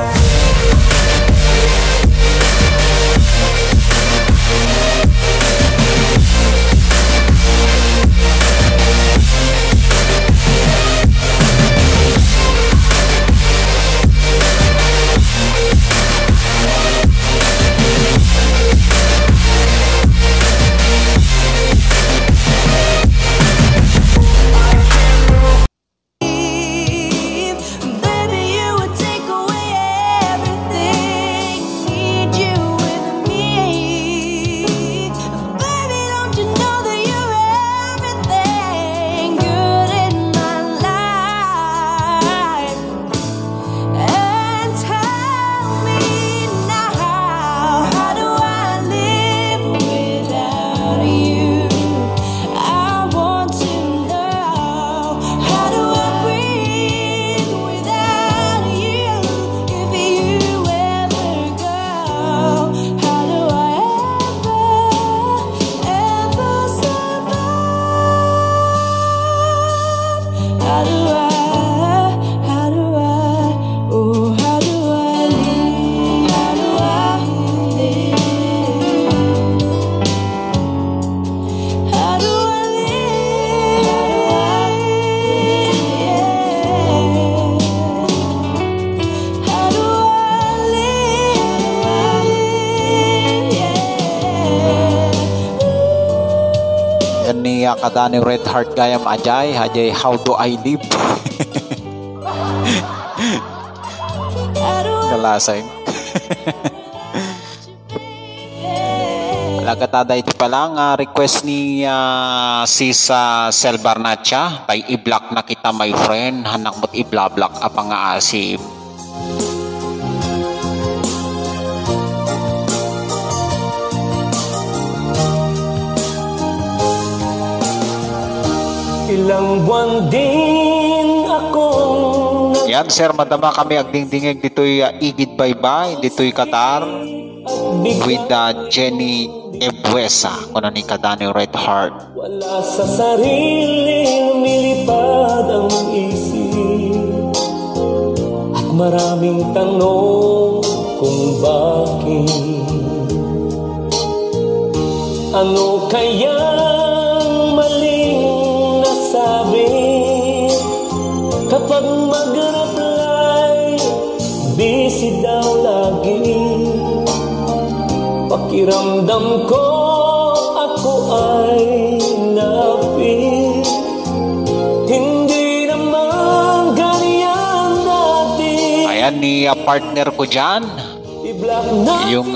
Baby, you would take away everything kadani Red Heart gayam ajay hajay how do I live. Kalasay. Lagatada ito pala nga request ni sis Sel Barnacha tay i-block na kita my friend hanak mo't i-block apang nga asip. Ilang buwan din akong Yan sir, madama kami agdingdingig dito'y Igid Baybay, dito'y Qatar with Jenny Ebuesa kuno ni kadani Red Heart. wala sa sarili lumilipad ang isip at maraming tanong kung bakit. Ano kayang maling nasabi kapag mag-reply busy daw lagi? Pakiramdam ko ako ay napit, hindi naman ganyan dati. Ayan ni partner ko dyan, I-block na, yung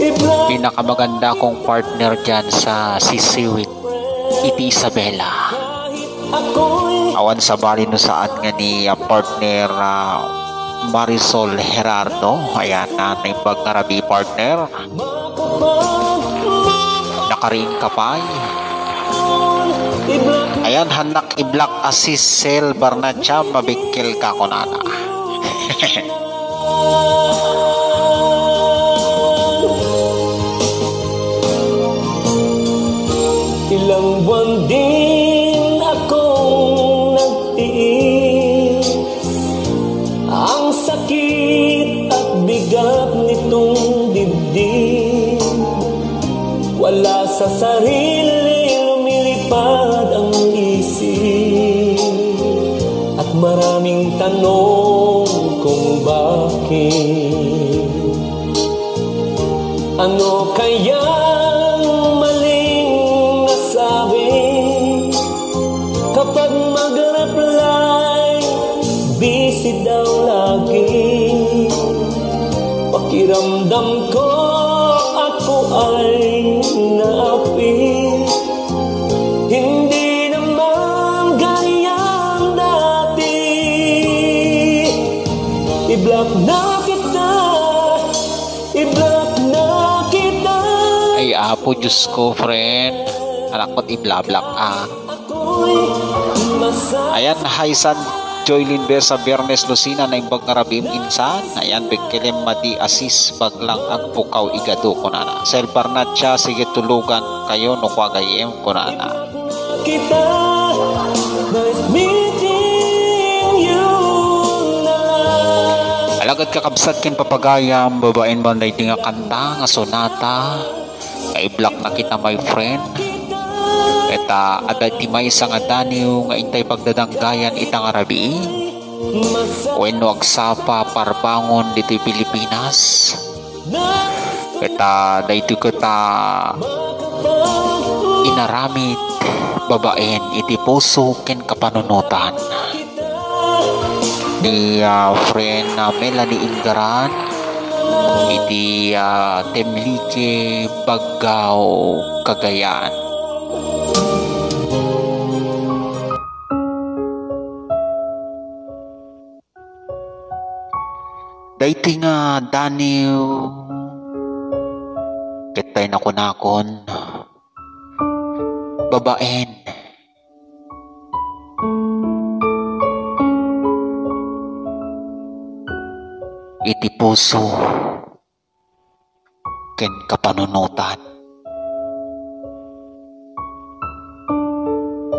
i-block pinakamaganda kong partner dyan sa Sisiwit, Iti Isabela. ako'y Awan sa bali no saan nga ni partner Marisol Gerardo. Ayan na naimbag nga rabi partner. Nakaring kapay. i-block Ayan hanak i-block assist Sel Barnacha mabikil ka kunana. Ilang buwan din akong nagtiis ang sakit at bigat nitong dibdib. Wala sa sarili lumilipad ang isip at maraming tanong kung bakit. Ano kayang maling nasabi kapag mag-reply busy daw lagi? Pakiramdam ko ako ay naapit, hindi naman ganyan dati. I-block na kita, i-block na kita. Ay apo Diyos ko friend, anak mo't i-blablak Ako'y masaya. Ayan Haisan Joylin Besa Bernes Lucina na imbag nga rabim insan. Ayan bigkilim madi asis baglang ang pukaw igado kunana. Sel Barnacha sige tulugan kayo no kwagayem kunana. Kita, nice meeting you na. Alagad kakabsat kin papagayam babaen banday di nga kanta nga sonata. Kay-block na kita my friend. Eta agad timay sa nga daniw nga intay pagdadanggayan itang arabi. Wenno agsapa parbangon dito'y Pilipinas. Eta dayto kita inaramid babaen iti puso ken kapanunutan. Ni friend na Melanie Ingaran iti Temlike Bagao Cagayan. Daytoy nga daniw kitay nakunakon babaen iti puso ken kapanunutan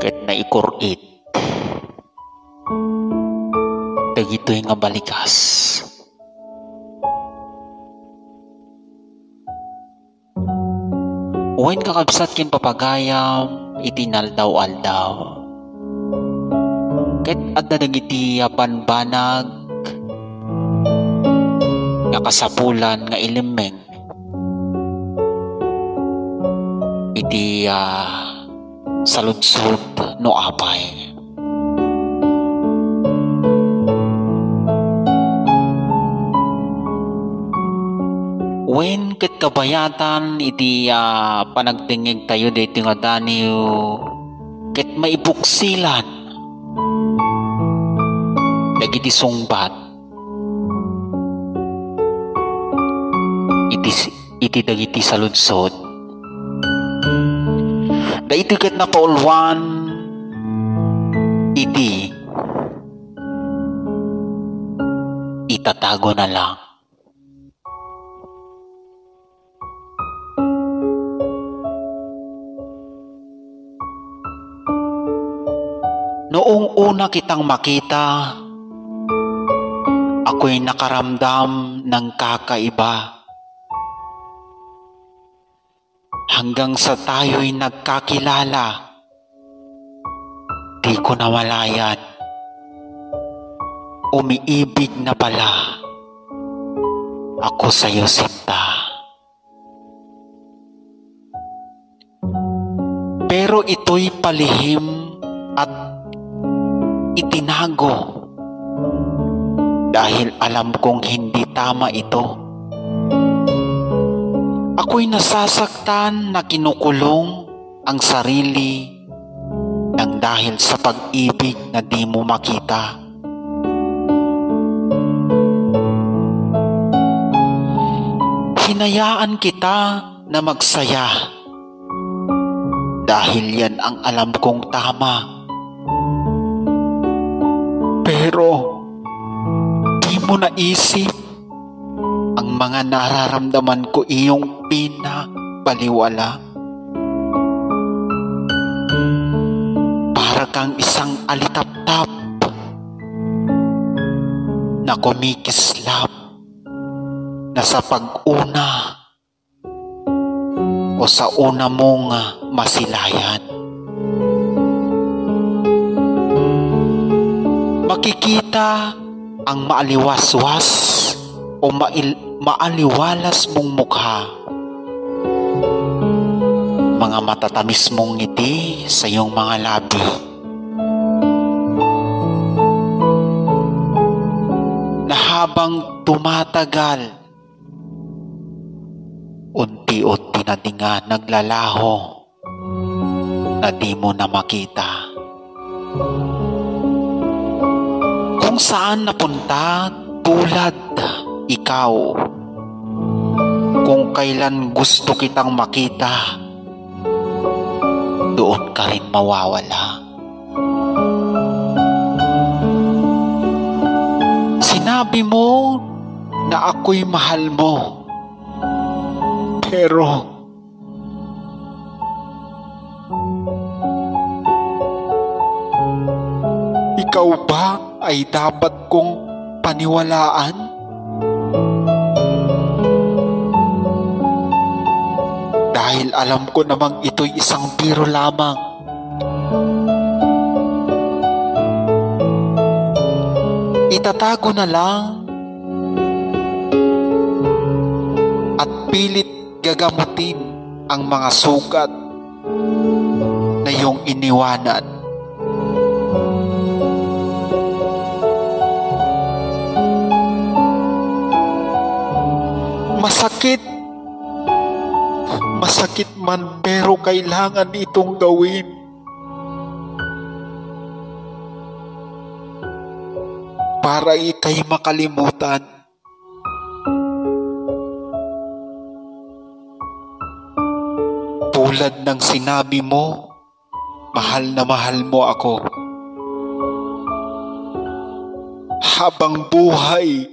ket naikurit dagitoy nga balikas. Uwain kakabsat kin papagayam iti naldaw-aldaw. Ket adda dagiti banbanag nga kasapulan nga ilimeng iti sa lutsod no apay. Wen ket kabayatan iti panagtingig tayo dito nga daniyo ket maibuksilan dagiti sungbat iti dagiti saludsod dagiti ket napaulwan iti itatago na lang. Noong una kitang makita, ako'y nakaramdam ng kakaiba. Hanggang sa tayo'y nagkakilala, di ko namalayan. Umiibig na pala ako sa'yo, Sinta. Pero ito'y palihim at itinago dahil alam kong hindi tama ito. Ako'y nasasaktan na kinukulong ang sarili ng dahil sa pag-ibig na di mo makita. Hinayaan kita na magsaya dahil yan ang alam kong tama. Pero di mo naisip ang mga nararamdaman ko iyong pinabaliwala. Para kang isang alitap-tap na kumikislap na sa pag-una o sa una mong masilayan. Makikita ang maaliwaswas o maaliwalas mong mukha, mga matatamis mong ngiti sa iyong mga labi, na habang tumatagal, unti-unti na di nga naglalaho na di mo na makita. Kung saan napunta tulad ikaw, kung kailan gusto kitang makita, doon ka rin mawawala. Sinabi mo na ako'y mahal mo, pero ikaw ba ay dapat kong paniwalaan? Dahil alam ko namang ito'y isang biro lamang. Itatago na lang at pilit gagamutin ang mga sugat na iyong iniwanan. Masakit man pero kailangan itong gawin. Para ika'y makalimutan. Tulad ng sinabi mo, mahal na mahal mo ako. Habang buhay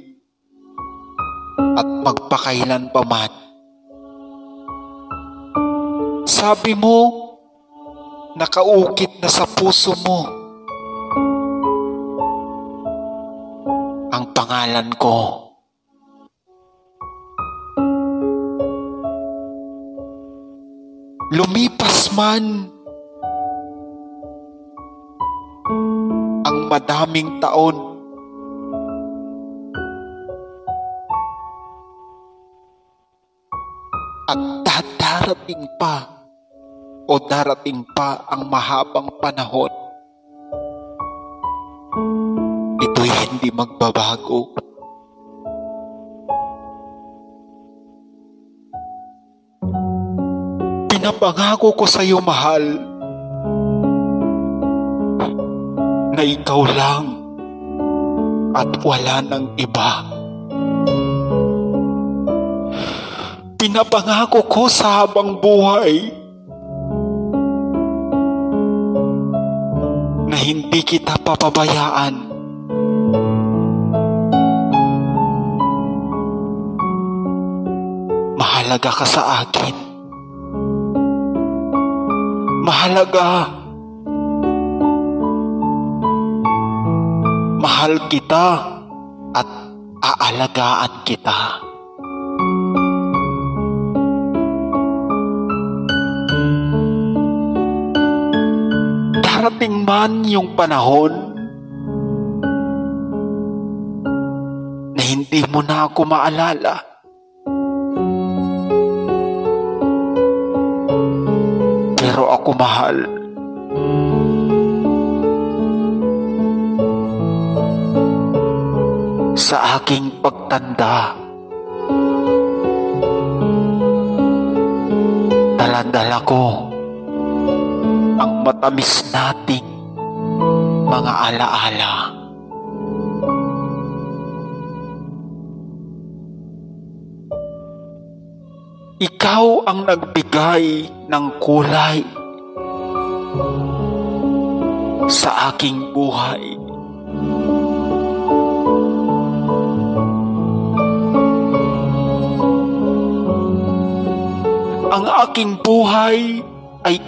at magpakailan pa man. Sabi mo, nakaukit na sa puso mo ang pangalan ko. Lumipas man ang madaming taon, at darating pa o darating pa ang mahabang panahon, ito'y hindi magbabago. Pinapangako ko sa iyo, mahal, na ikaw lang at wala ng iba. Pinapangako ko sa habang buhay na hindi kita papabayaan. Mahalaga ka sa akin. Mahalaga. Mahal kita at aalagaan kita. Darating man yung panahon na hindi mo na ako maalala. Pero ako, mahal, sa aking pagtanda, dala-dala ko ang matamis nating mga alaala. Ikaw ang nagbigay ng kulay sa aking buhay. Ang aking buhay ay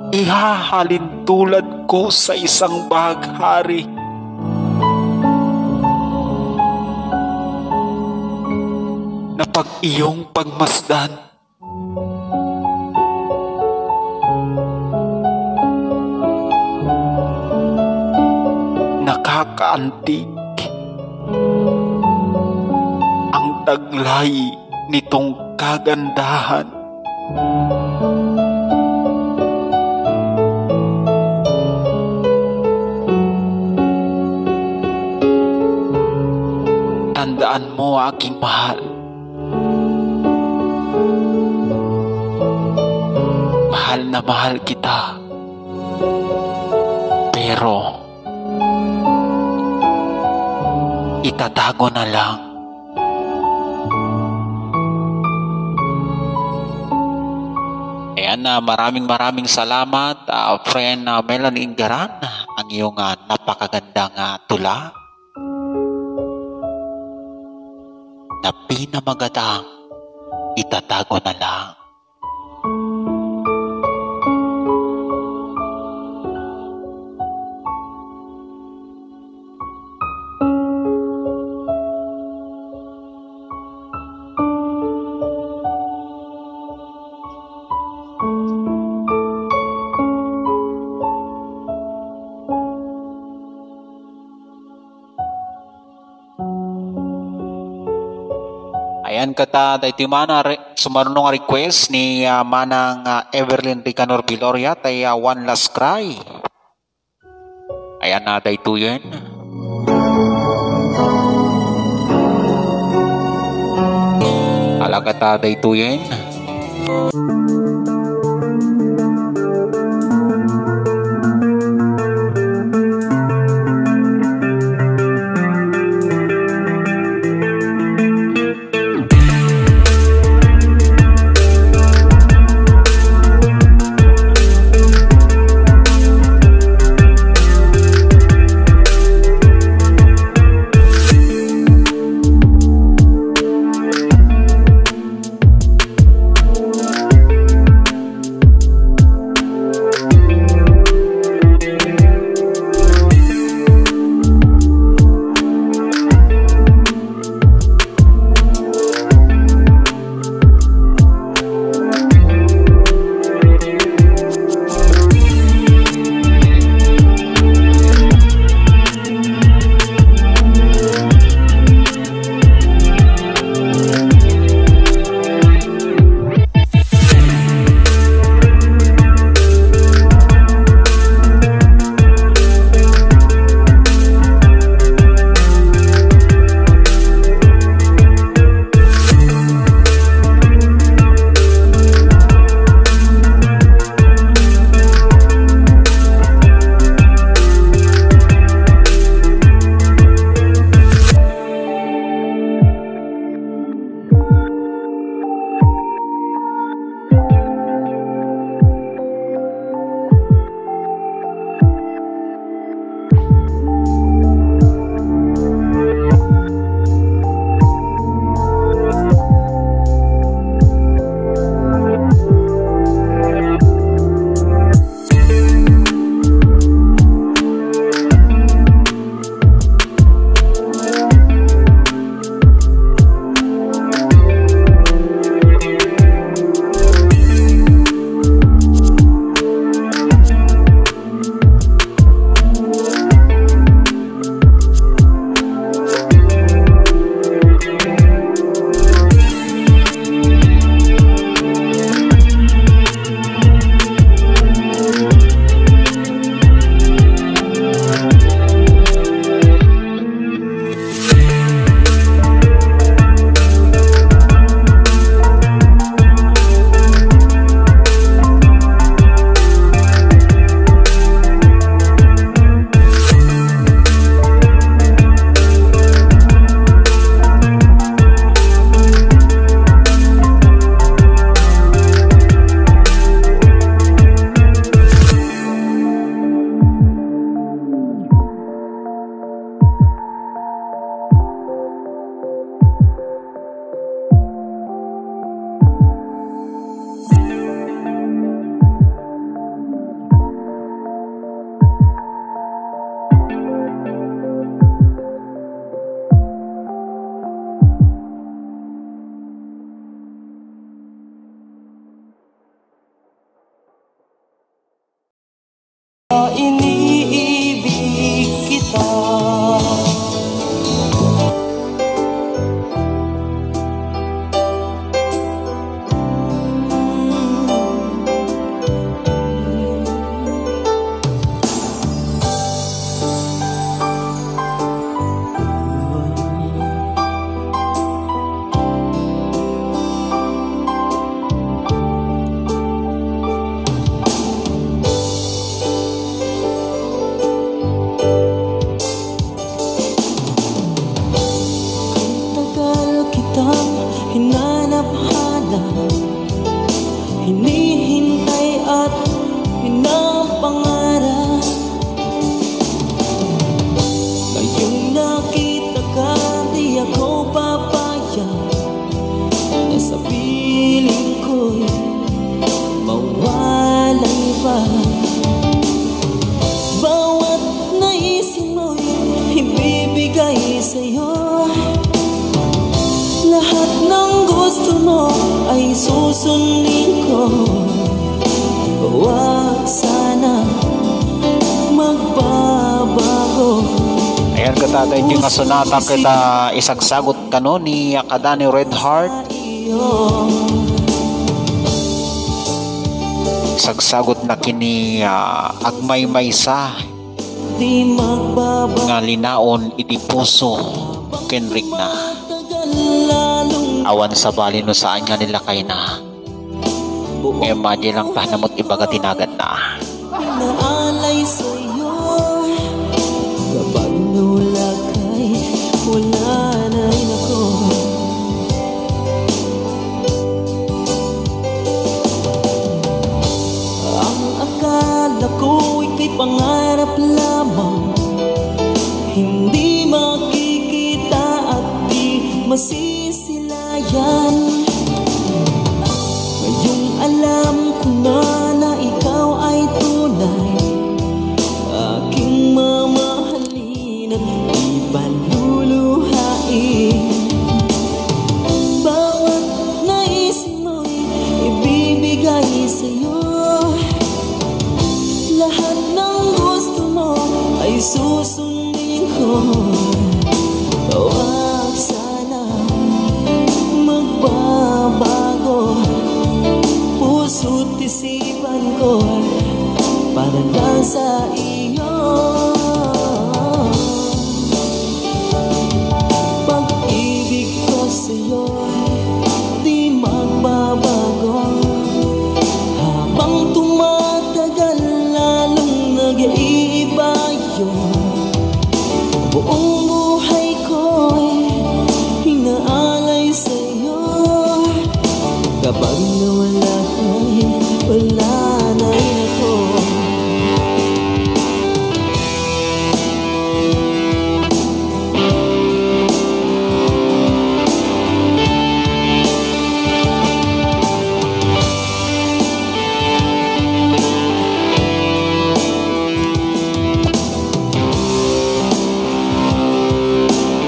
ihahalin tulad ko sa isang baghari. Na pag iyong pagmasdan, nakakaantig ang taglay nitong kagandahan. Tandaan mo, aking mahal, mahal na mahal kita, pero itatago na lang. Ayan, maraming salamat, friend Melanie Ingaran, ang iyong napakagandang tula na pinamagatang itatago na lang. Ayan kata tayo mana sumarunong request ni manang Everlyn Ricanor Viloria tayo One Last Cry. Ayan na tayo yun. Alakata tayo yun. hanap-hanap, hinihintay at pinapangarap. Ngayong nakita ka, di ako papayag na sa piling ko'y mawalay pa. Bawat naisin mo'y ibibigay sa'yo. Lahat ng gusto mo ay susundin ko. Huwag sana magbabago. Ayan katatay yung kasunata kita isang sagot kano ni Kadani Red Heart. Isang sagot na kini agmay maysa Di magbabago. nga linaon iti puso kenrik na awan sa bali no saan nga nila kay na imagine lang tahnamot ibaga tinagan na Naalay sa'yo kapag nawala kay wala na rin ako. Ang akala ko ika'y pangarap lamang, hindi makikita at di masisilayan. Ngayong alam ko na ikaw ay tunay, aking mamahalin at ipaluluhain. Bawat naisin mo'y ibibigay sa'yo. Lahat ng gusto mo ay susundin ko. Huwag sana magbabago. Puso't isipan ko para lang sa iyo. Pag-ibig ko sa'yo di magbabago. Habang tumatagal lalong nag-iiba yun. Buong buhay ko'y hinaalay sa'yo. Kapag nawala ka'y wala na rin ako.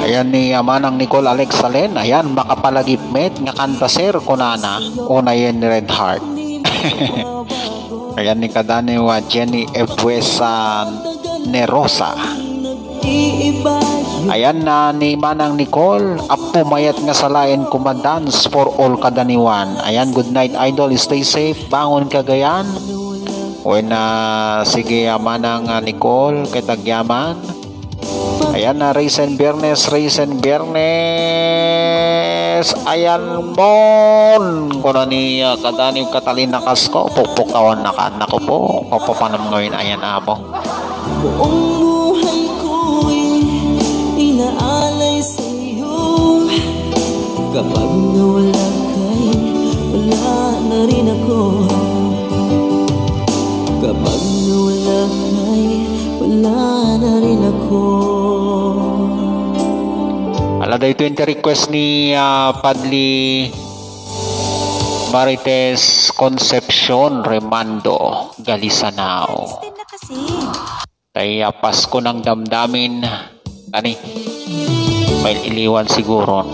ayan ni Manang Nicole Alex Salen ayan makapalagipmet nga kanta sir kunana una yan ni Red Heart. Ayan ni Kadani wa Jenny Ebuesa Nerosa. Ayan na ni Manang Nicole apo mayat nga salayan kumadance for all kadaniwan. Ayan good night idol, stay safe, bangon kagayan. When sige Manang Nicole kay tagyaman. Ayan na Raisin Bernes ayan mon kuna ni Kadani Catalina Casco pupukawan na ka nako po papapanam ngayon ayan abo. Buong buhay ko'y inaalay sa'yo. Kapag nawala ka'y wala na rin ako. Kapag nawala ka'y wala na rin ako. Aladay 20 request ni Padli Marites Concepcion Remando Galisanao. Kaya Pasko ng damdamin ani may iliwan siguro.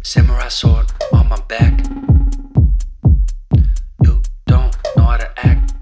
Samurai sword on my back. You don't know how to act.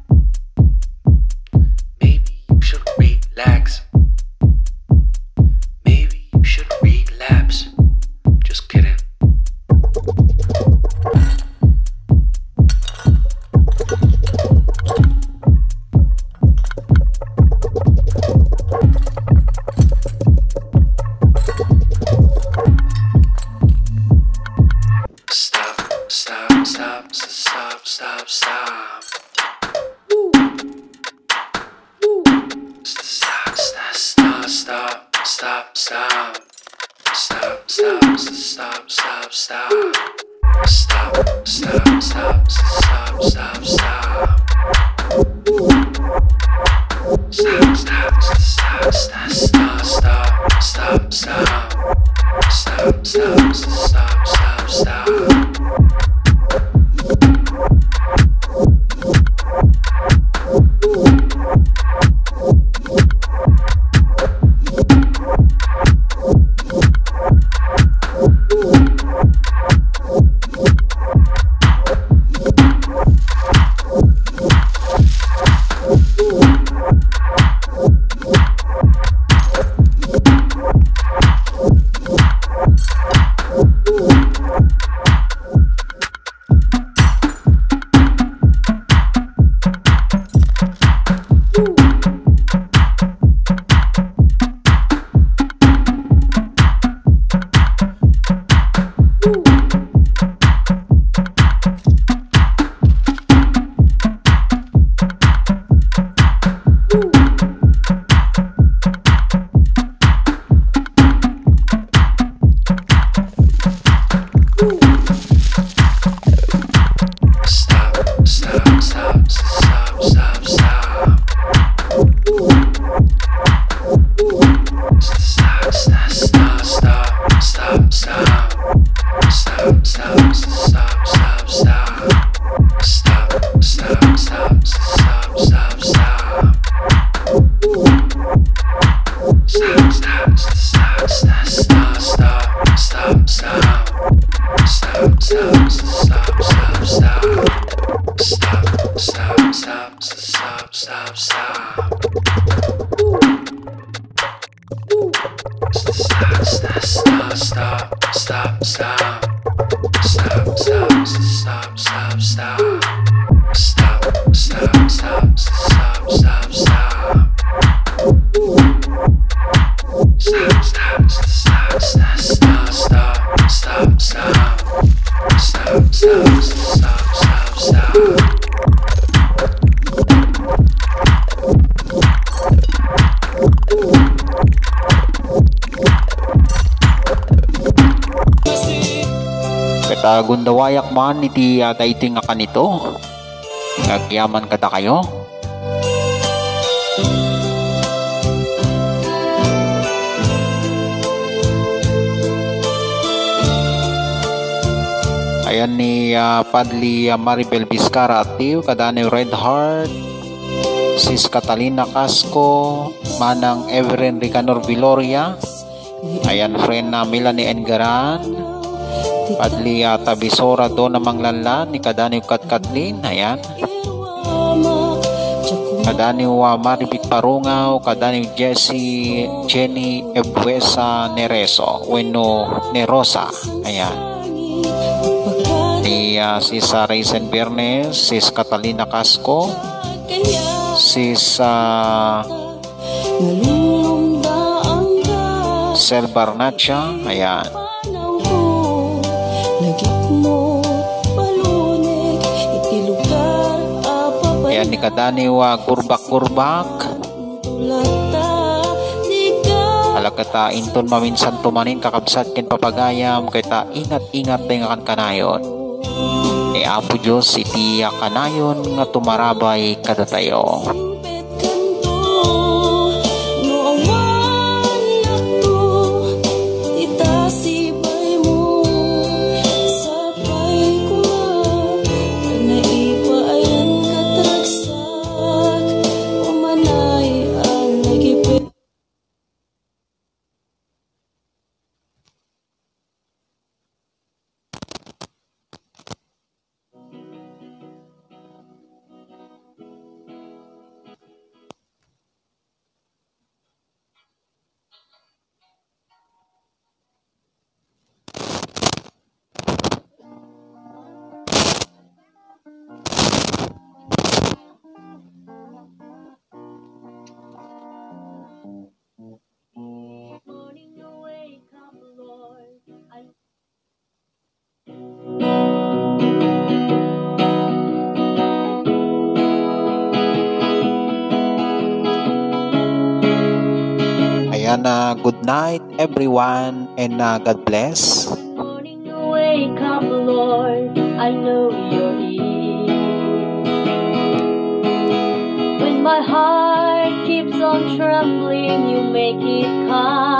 Kata gundawayak man iti daytoy nga kanito. Ngagyaman kata kayo. Ayan ni Padli Maribel Vizcara Tiu, kadani Red Heart, Sis Catalina Casco, Manang Everin Ricanor Viloria, ayan friend na Melanie Engaran, Padli Tabisora do na Manglanlan ni kadani Katkatlin, ayan. Kadani Maribik Parungaw, kadani Jenny Ebuesa Nereso, Weno Nerosa, ayan. Ni Sis Raizen Bernes, Sis Catalina Casco, Sis Sel Barnacha, ayan. Ayan ni kadani Gurbak-Gurbak, alakata inton maminsan tumanin kakabsat ken papagayam kita ingat-ingat dengan kanayon. E Apo Diyos iti kanayon nga tumarabay kada tayo. Good night everyone and God bless. Morning you wake up, Lord, I know you're here. When my heart keeps on trembling, you make it calm.